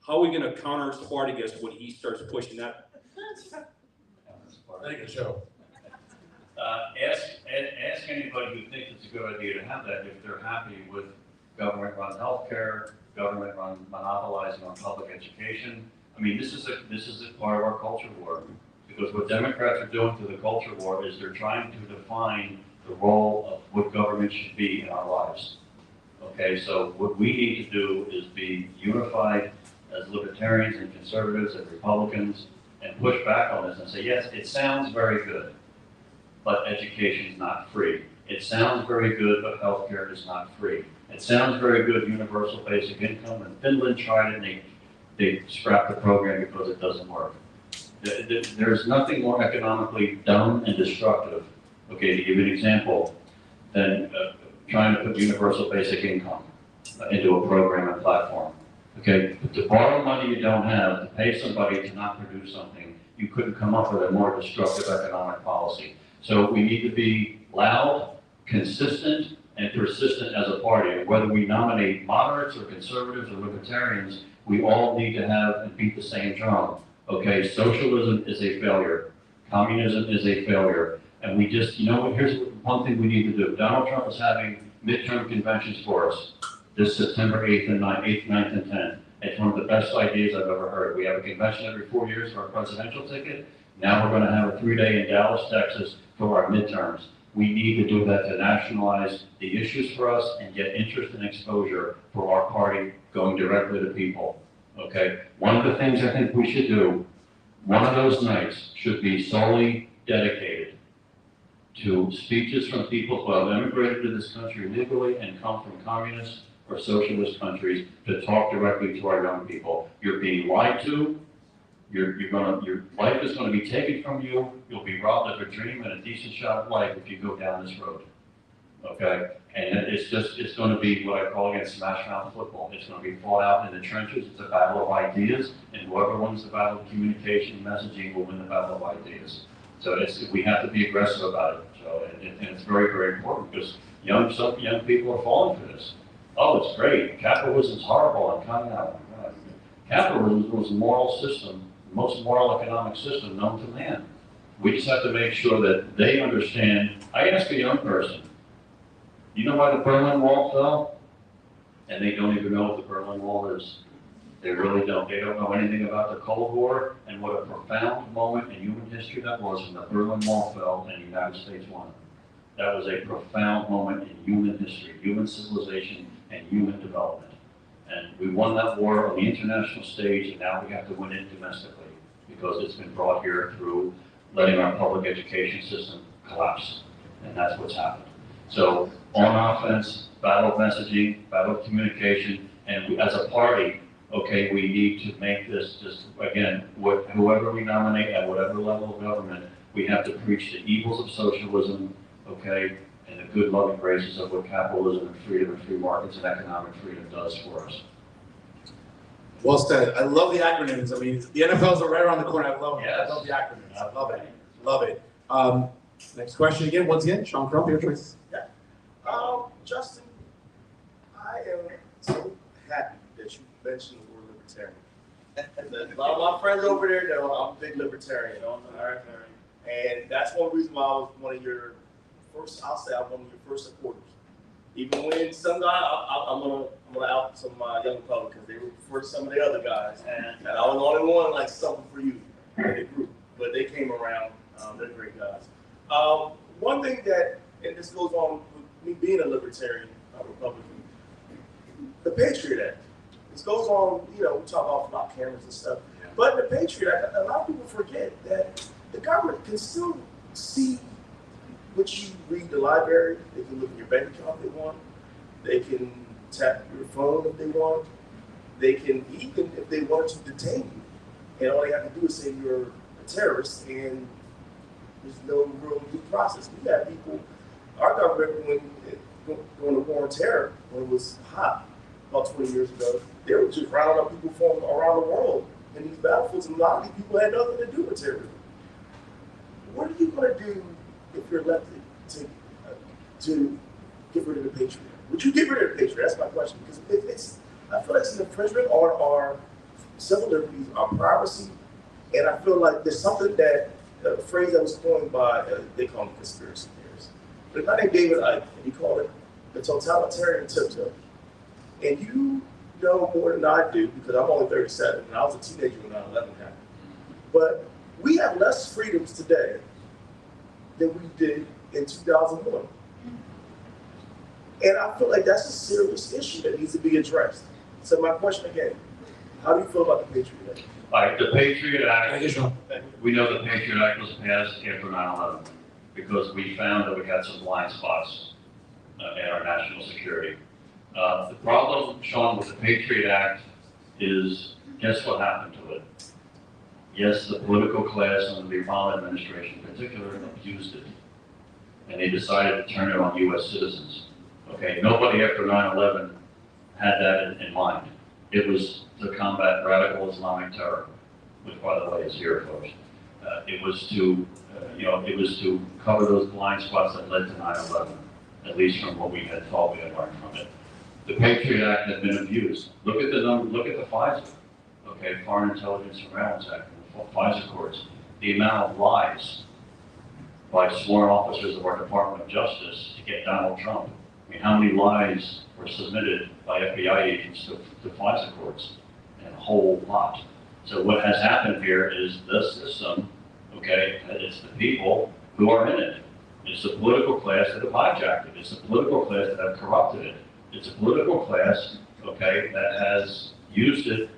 How are we going to counter Spartacus when he starts pushing that? Thank you, Joe. Ask anybody who thinks it's a good idea to have that if they're happy with government-run healthcare, government-run monopolizing on public education. I mean, this is a part of our culture war, because what Democrats are doing to the culture war is they're trying to define the role of what government should be in our lives. Okay, so what we need to do is be unified as libertarians and conservatives and Republicans and push back on this and say, yes, it sounds very good, but education is not free. It sounds very good, but healthcare is not free. It sounds very good, universal basic income, and Finland tried it and they scrapped the program because it doesn't work. There's nothing more economically dumb and destructive, okay, to give you an example, than trying to put universal basic income into a program and platform. Okay, to borrow money you don't have, to pay somebody to not produce something, you couldn't come up with a more destructive economic policy. So we need to be loud, consistent, and persistent as a party. And whether we nominate moderates or conservatives or libertarians, we all need to have and beat the same drum. Okay, socialism is a failure. Communism is a failure. And we just, you know what, here's one thing we need to do. Donald Trump is having midterm conventions for us this September 8th and 9th, 9th and 10th. It's one of the best ideas I've ever heard. We have a convention every 4 years for our presidential ticket. Now we're going to have a 3-day in Dallas, Texas for our midterms. We need to do that to nationalize the issues for us and get interest and exposure for our party going directly to people. Okay? One of the things I think we should do, one of those nights should be solely dedicated to speeches from people who have immigrated to this country legally and come from communist or socialist countries to talk directly to our young people. You're being lied to. Your life is going to be taken from you. You'll be robbed of a dream and a decent shot at life if you go down this road. Okay? And it's going to be what I call, again, smash mouth football. It's going to be fought out in the trenches. It's a battle of ideas, and whoever wins the battle of communication and messaging will win the battle of ideas. So we have to be aggressive about it, Joe, and it's very, very important because some young people are falling for this. Oh, it's great. Capitalism's horrible. I'm coming out. Oh my God. Capitalism was a moral system, the most moral economic system known to man. We just have to make sure that they understand. I ask a young person, you know why the Berlin Wall fell? And they don't even know what the Berlin Wall is. They really don't. They don't know anything about the Cold War and what a profound moment in human history that was when the Berlin Wall fell and the United States won. That was a profound moment in human history, human civilization, and human development. And we won that war on the international stage, and now we have to win it domestically because it's been brought here through letting our public education system collapse. And that's what's happened. So on offense, battle of messaging, battle of communication, and we, as a party, okay, we need to make this just, again, whoever we nominate at whatever level of government, we have to preach the evils of socialism, okay, and the good loving graces of what capitalism and freedom and free markets and economic freedom does for us. Well said. I love the acronyms. I mean, the NFLs are right around the corner. I love them. Yes. I love the acronyms. I love it. Love it. Next question again. Once again, Sean Crump, your choice. Justin, I am so happy that you mentioned the word libertarian. A lot of my friends over there know I'm a big libertarian. All right, and that's one reason why I was one of your first. I'll say I'm one of your first supporters. Even when some guy, I'm gonna out some of my young Republicans. They were for some of the other guys, and I was the only one like something for you in the group. But they came around. They're great guys. One thing that, and this goes on with me being a libertarian Republican, the Patriot Act. This goes on, you know, we talk about block cameras and stuff, but the Patriot Act, a lot of people forget that the government can still see what you read in the library. They can look at your bank account if they want. They can tap your phone if they want. They can even, if they want to, detain you. And all they have to do is say you're a terrorist, and there's no real due process. We had people, our government, when during the war on terror, when it was hot, about 20 years ago, they were just rounding up people from around the world in these battlefields, and a lot of these people had nothing to do with terrorism. What are you going to do if you're elected to get rid of the Patriot? Would you get rid of the Patriot? That's my question. Because I feel like it's an infringement on our civil liberties, our privacy, and I feel like there's something that, a phrase that was coined by, they call them conspiracy theorists. But a guy named David Icke, and he called it the totalitarian tiptoe. And you know more than I do, because I'm only 37, and I was a teenager when 9/11 happened. But we have less freedoms today than we did in 2001. And I feel like that's a serious issue that needs to be addressed. So my question again, how do you feel about the Patriot Act? Like the Patriot Act, we know the Patriot Act was passed after 9/11 because we found that we had some blind spots in our national security. The problem, Sean, with the Patriot Act is, guess what happened to it? Yes, the political class under the Obama administration in particular abused it. And they decided to turn it on U.S. citizens. Okay, nobody after 9/11 had that in mind. It was to combat radical Islamic terror, which, by the way, is here, folks. It was to, it was to cover those blind spots that led to 9/11, at least from what we had thought we had learned from it. The Patriot Act has been abused. Look at the number. Look at the FISA, okay, Foreign Intelligence Surveillance Act, and the FISA courts. The amount of lies by sworn officers of our Department of Justice to get Donald Trump. I mean, how many lies were submitted by FBI agents to FISA courts? And a whole lot. So what has happened here is the system, okay, it's the people who are in it. It's the political class that have hijacked it. It's the political class that have corrupted it. It's a political class, okay, that has used it,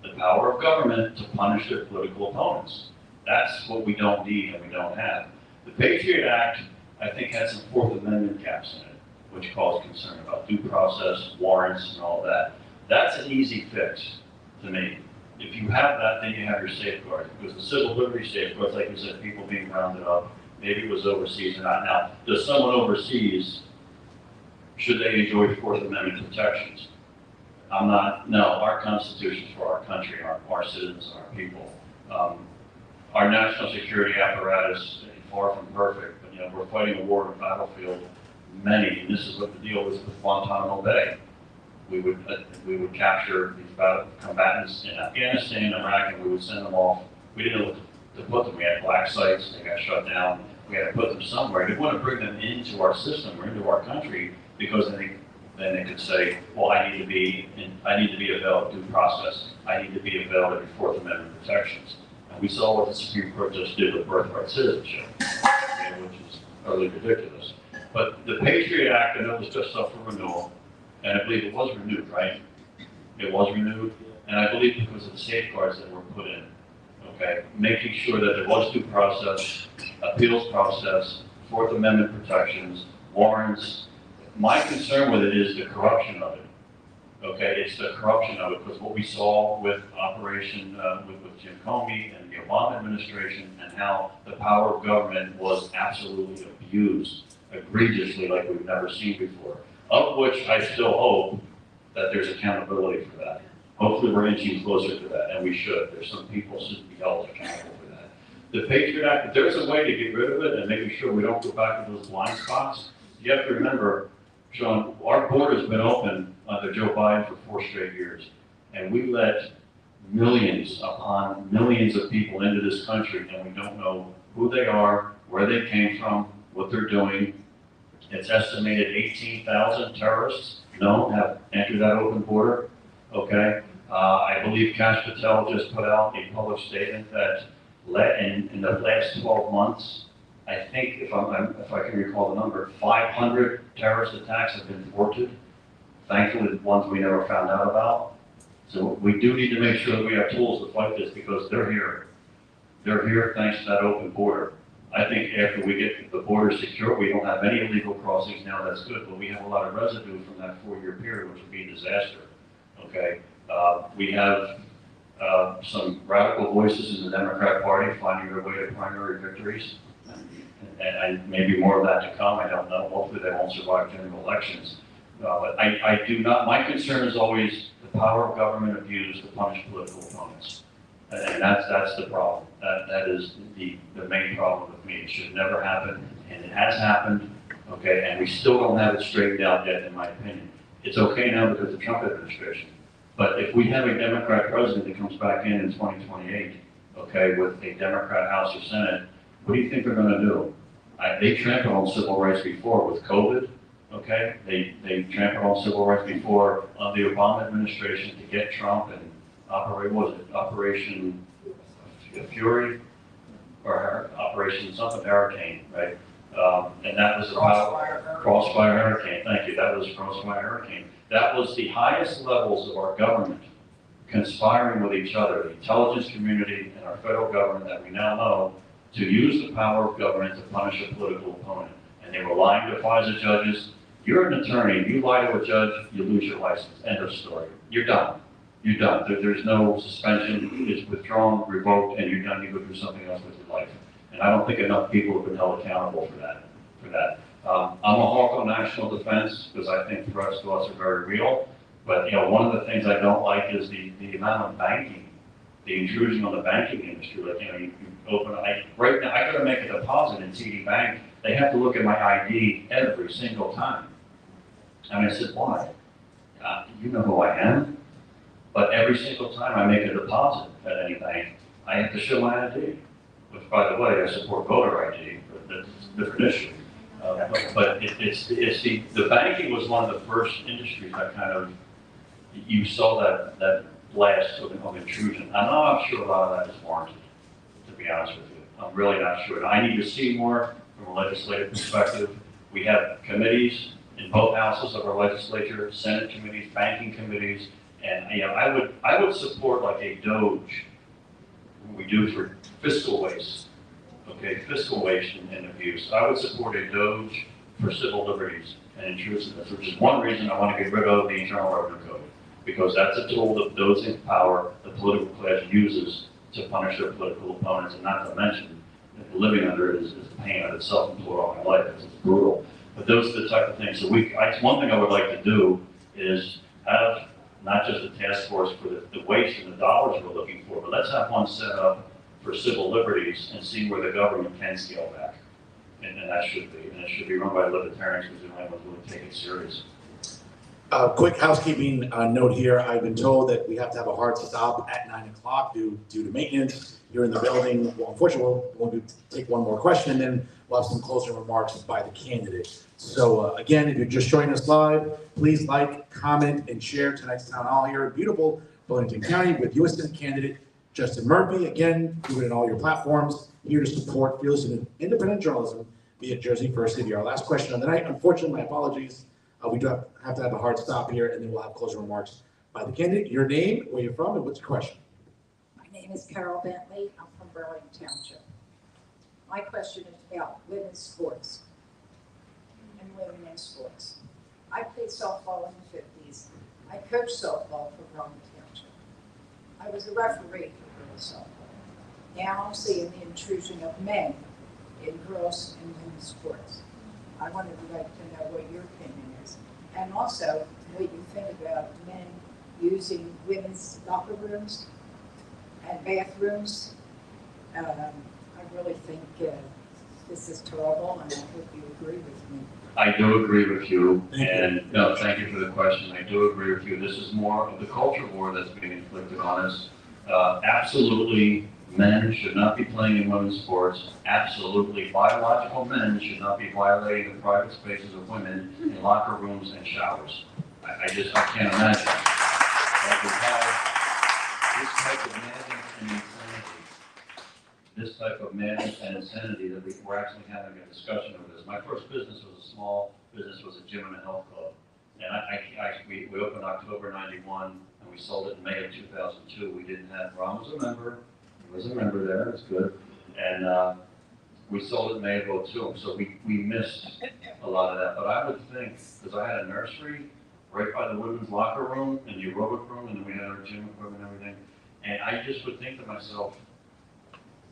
the power of government, to punish their political opponents. That's what we don't need and we don't have. The Patriot Act, I think, has some Fourth Amendment gaps in it, which cause concern about due process, warrants, and all that. That's an easy fix to me. If you have that, then you have your safeguards, because the civil liberty safeguards, like you said, people being rounded up, maybe it was overseas or not. Now, does someone overseas, should they enjoy Fourth Amendment protections? I'm not, no, our Constitution for our country, our citizens, our people. Our national security apparatus is far from perfect, but we're fighting a war on the battlefield. Many, and this is what the deal was with Guantanamo Bay. We would capture these combatants in Afghanistan, Iraq, and we would send them off. We didn't know to put them. We had black sites, they got shut down. We had to put them somewhere. They want to bring them into our system or into our country because then they could say, well, I need to be available due process. I need to be available to Fourth Amendment protections. And we saw what the Supreme Court just did with birthright citizenship, which is utterly ridiculous. But the Patriot Act, I know, was just up for renewal, and I believe it was renewed, right? It was renewed, and I believe because of the safeguards that were put in, okay? Making sure that there was due process, appeals process, Fourth Amendment protections, warrants. My concern with it is the corruption of it, okay? It's the corruption of it, because what we saw with Operation, with Jim Comey and the Obama administration, and how the power of government was absolutely abused egregiously like we've never seen before, of which I still hope that there's accountability for that. Hopefully we're inching closer to that, and we should. There's some people who should be held accountable for that. The Patriot Act, if there's a way to get rid of it and making sure we don't go back to those blind spots, you have to remember, Sean, our border's been open under Joe Biden for 4 straight years, and we let millions upon millions of people into this country, and we don't know who they are, where they came from, what they're doing. It's estimated 18,000 terrorists known have entered that open border, okay? I believe Kash Patel just put out a public statement that in the last 12 months, I think, if I can recall the number, 500 terrorist attacks have been thwarted. Thankfully, the ones we never found out about. So we do need to make sure that we have tools to fight this because they're here. They're here thanks to that open border. I think after we get the border secure, we don't have any illegal crossings now, that's good, but we have a lot of residue from that 4-year period, which would be a disaster, okay? We have some radical voices in the Democrat Party finding their way to primary victories, and maybe more of that to come, I don't know, hopefully they won't survive general elections. But I do not, my concern is always the power of government abuse to punish political opponents. And that's the problem. That is the main problem with me. It should never happen, and it has happened, okay, and we still don't have it straightened out yet, in my opinion. It's okay now because of the Trump administration. But if we have a Democrat president that comes back in 2028, okay, with a Democrat House or Senate, what do you think they're going to do? They trampled on civil rights before with COVID, okay? They trampled on civil rights before the Obama administration to get Trump and Operation Fury or Operation something Hurricane, right? And that was about Crossfire Hurricane. Thank you. That was Crossfire Hurricane. That was the highest levels of our government conspiring with each other, the intelligence community and our federal government that we now know, to use the power of government to punish a political opponent. And they were lying to FISA judges. You're an attorney. You lie to a judge, you lose your license. End of story. You're done. You're done. There's no suspension. It's withdrawn, revoked, and you're done. You go do something else with your life. And I don't think enough people have been held accountable for that. I'm a hawk on national defense because I think threats to us are very real. But one of the things I don't like is the amount of banking, the intrusion on the banking industry. Like you open. Right now I got to make a deposit in TD Bank. They have to look at my ID every single time. And I said, why? You know who I am. But every single time I make a deposit at any bank, I have to show my ID, which, by the way, I support voter ID, but that's a different issue. But the banking was one of the first industries that kind of, you saw that blast of intrusion. I'm not sure a lot of that is warranted, to be honest with you. I'm really not sure. I need to see more from a legislative perspective. We have committees in both houses of our legislature, Senate committees, banking committees. And I would support like a Doge, what we do for fiscal waste, okay, fiscal waste and abuse. I would support a Doge for civil liberties and intrusiveness, which is one reason I want to get rid of the Internal Revenue Code, because that's a tool that those in power, the political class, uses to punish their political opponents, and not to mention that living under it is a pain of itself and all my life. It's brutal. But those are the type of things. So one thing I would like to do is have not just a task force for the waste and the dollars we're looking for, but let's have one set up for civil liberties and see where the government can scale back. And that should be. And it should be run by libertarians because they're the ones who would take it serious. Quick housekeeping note here. I've been told that we have to have a hard stop at 9 o'clock due to maintenance here in the building. Well, unfortunately, we'll take one more question, and then we'll have some closing remarks by the candidate. So again, if you're just joining us live, please like, comment, and share tonight's town hall here in beautiful Burlington County with U.S. Senate candidate Justin Murphy. Again, do it on all your platforms. Here to support fearless and independent journalism via Jersey First TV. Our last question of the night. Unfortunately, my apologies. We do have to have a hard stop here, and then we'll have closing remarks by the candidate. Your name, where you're from, and what's your question? My name is Carol Bentley. I'm from Burlington Township. My question is about women's sports and women in sports. I played softball in the 50s. I coached softball for Burlington Township. I was a referee for girls softball. Now I'm seeing the intrusion of men in girls and women's sports. I would like to know what your opinion is, and also what you think about men using women's locker rooms and bathrooms. I really think this is terrible, and I hope you agree with me. I do agree with you, and no, thank you for the question. I do agree with you. This is more of the culture war that's being inflicted on us. Absolutely, men should not be playing in women's sports. Absolutely, biological men should not be violating the private spaces of women in locker rooms and showers. I can't imagine that we have this type of madness and insanity. This type of madness and insanity that we're actually having a discussion over this. My first business was a small business, was a gym and a health club. And we opened October '91, and we sold it in May of 2002. We didn't have, Ron was a member. He was a member there, that's good. And we sold it in May of '02, so we missed a lot of that. But I would think, because I had a nursery right by the women's locker room and the aerobic room, and then we had our gym equipment and everything. And I just would think to myself,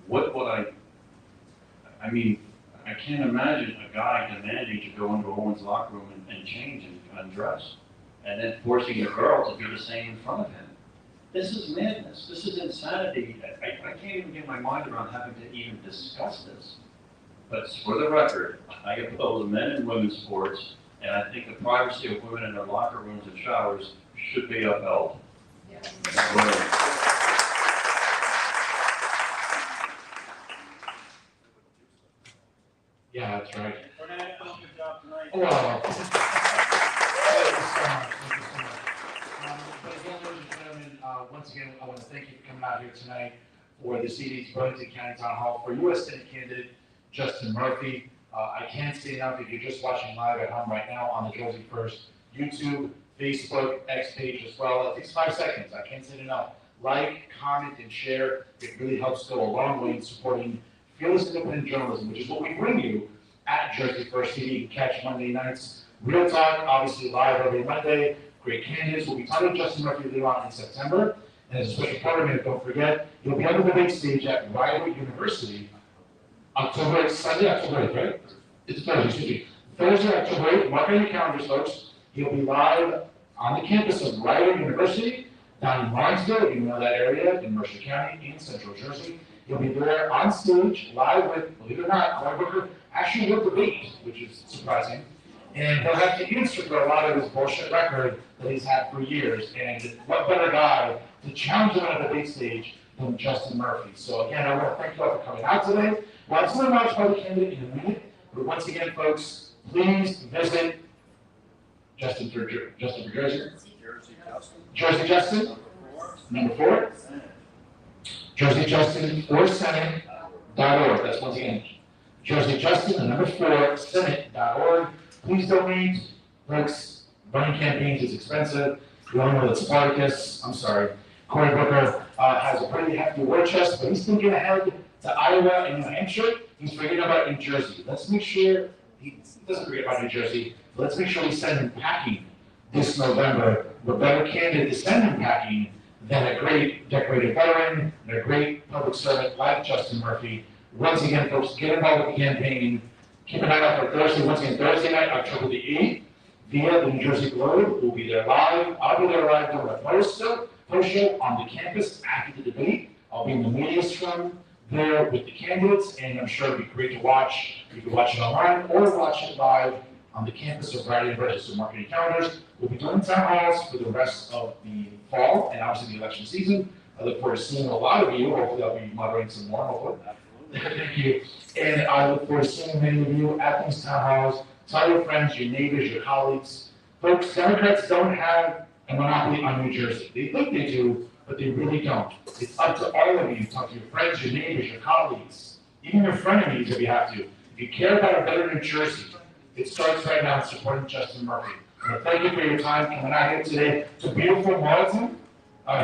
what would I mean, I can't imagine a guy demanding to go into a woman's locker room and change and undress, and then forcing a girl to do the same in front of him. This is madness. This is insanity. I can't even get my mind around having to even discuss this. But for the record, I oppose men and women's sports, and I think the privacy of women in their locker rooms and showers should be upheld. Yeah, that's right. Fernando, good job tonight. Well, thank you so much. Thank you so much. But again, ladies and gentlemen, once again, I want to thank you for coming out here tonight for this evening's Burlington County Town Hall for U.S. Senate candidate Justin Murphy. I can't say enough if you're just watching live at home right now on the Jersey First YouTube, Facebook, X page as well. It takes 5 seconds. I can't say it enough. Like, comment, and share. It really helps go a long way in supporting fearless independent journalism, which is what we bring you at Jersey First TV. You can catch Monday nights. Real Talk, obviously live every Monday. Great candidates. We'll be talking to Justin Murphy later on in September. And as a special program, don't forget, you'll be on the big stage at Rider University Sunday, October 8th, right? It's Thursday, excuse me. Thursday, October 8th. Mark on your calendars, folks. He'll be live on the campus of Rider University down in Lawrenceville, you know that area, in Mercer County, in Central Jersey. He'll be there on stage, live with, believe it or not, Cory Booker actually will debate, which is surprising. And he'll have to answer for a lot of his bullshit record that he's had for years. And what better guy to challenge him on the debate stage than Justin Murphy. So again, I want to thank you all for coming out today. We'll have some remarks by the candidate in a minute. But once again, folks, please visit Justin for Jersey. Jersey Justin. Number 4. Jersey Justin for Senate.org. That's once again Jersey Justin, the number 4, Senate.org. Please donate. Folks, running campaigns is expensive. We all know that Spartacus, Cory Booker has a pretty hefty war chest, but he's thinking ahead to Iowa and New Hampshire. He's forgetting about New Jersey. Let's make sure he doesn't forget about New Jersey. But let's make sure we send him packing this November. What better candidate to send him packing than a great decorated veteran and a great public servant like Justin Murphy. Once again, folks, get involved with the campaign. Keep an eye out for Thursday. Once again, Thursday night, October the 8th, via the New Jersey Globe. We'll be there live. I'll be there live doing a post show on the campus after the debate. I'll be in the media scrum there with the candidates, and I'm sure it'll be great to watch. You can watch it online or watch it live on the campus of Bradley and registered marketing calendars. We'll be doing town halls for the rest of the fall and obviously the election season. I look forward to seeing a lot of you. Hopefully I'll be moderating some more, hopefully. Thank you. And I look forward to seeing many of you at these town halls. Tell your friends, your neighbors, your colleagues. Folks, Democrats don't have a monopoly on New Jersey. They think they do, but they really don't. It's up to all of you to talk to your friends, your neighbors, your colleagues, even your frenemies if you have to. If you care about a better New Jersey, it starts right now in supporting Justin Murphy. Thank you for your time coming out here today. It's a beautiful Marlton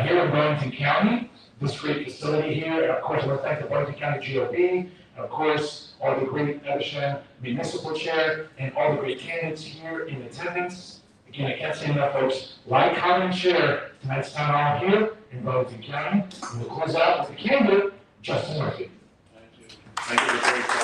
here in Burlington County, this great facility here. And of course, I want to thank the Burlington County GOP, and of course, all the great Evesham Municipal Chair, and all the great candidates here in attendance. Again, I can't say enough, folks. Like, comment, and share tonight's town hall here in Burlington County. And we'll close out with the candidate, Justin Murphy. Thank you. Thank you for the great job.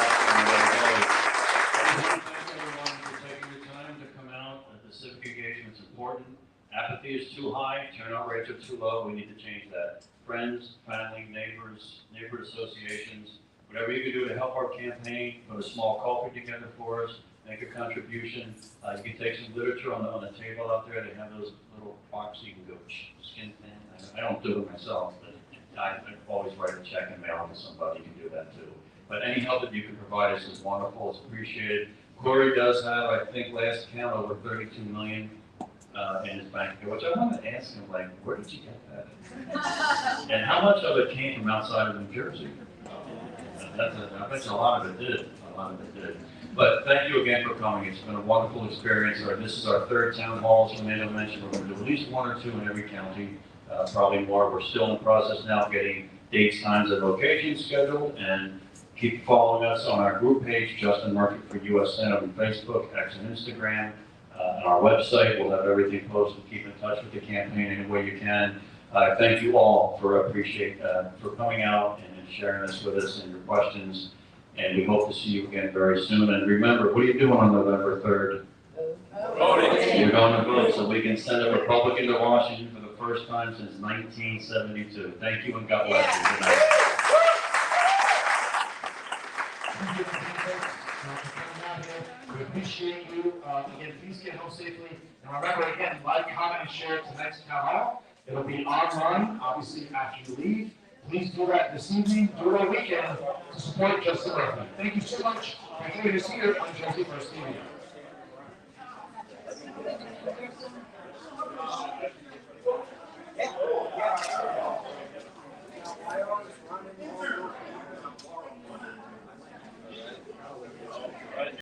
Thank everyone for taking the time to come out. The civic engagement is important. Apathy is too high, turnout rates are too low. We need to change that. Friends, family, neighbors, neighborhood associations, whatever you can do to help our campaign, put a small coffee together for us, make a contribution. You can take some literature on the table out there. They have those little boxes you can go skin thin. I don't do it myself, but I always write a check and mail it to somebody. You can do that too. But any help that you can provide us is wonderful. It's appreciated. Corey does have, I think, last count over 32 million in his bank account, which I wanted to ask him, like, where did you get that? And how much of it came from outside of New Jersey? I bet you a lot of it did. A lot of it did. But thank you again for coming. It's been a wonderful experience. This is our third town hall, as Fernando mentioned. We're going to do at least one or two in every county, probably more. We're still in the process now of getting dates, times, and locations scheduled. And keep following us on our group page, Justin Murphy for U.S. Senate on Facebook, X, and Instagram. On our website, we'll have everything posted. Keep in touch with the campaign any way you can. Thank you all for coming out and sharing this with us and your questions. And we hope to see you again very soon. And remember, what are you doing on November 3rd? Voting. You're going to vote so we can send a Republican to Washington for the first time since 1972. Thank you and God bless you. Good night. We appreciate you. Again, please get home safely. And remember, again, like, comment, and share tonight's town hall. It'll be online, obviously, after you leave. Please do that this evening, do it all weekend to support Justin Murphy. Thank you so much for joining us here on Jersey First TV.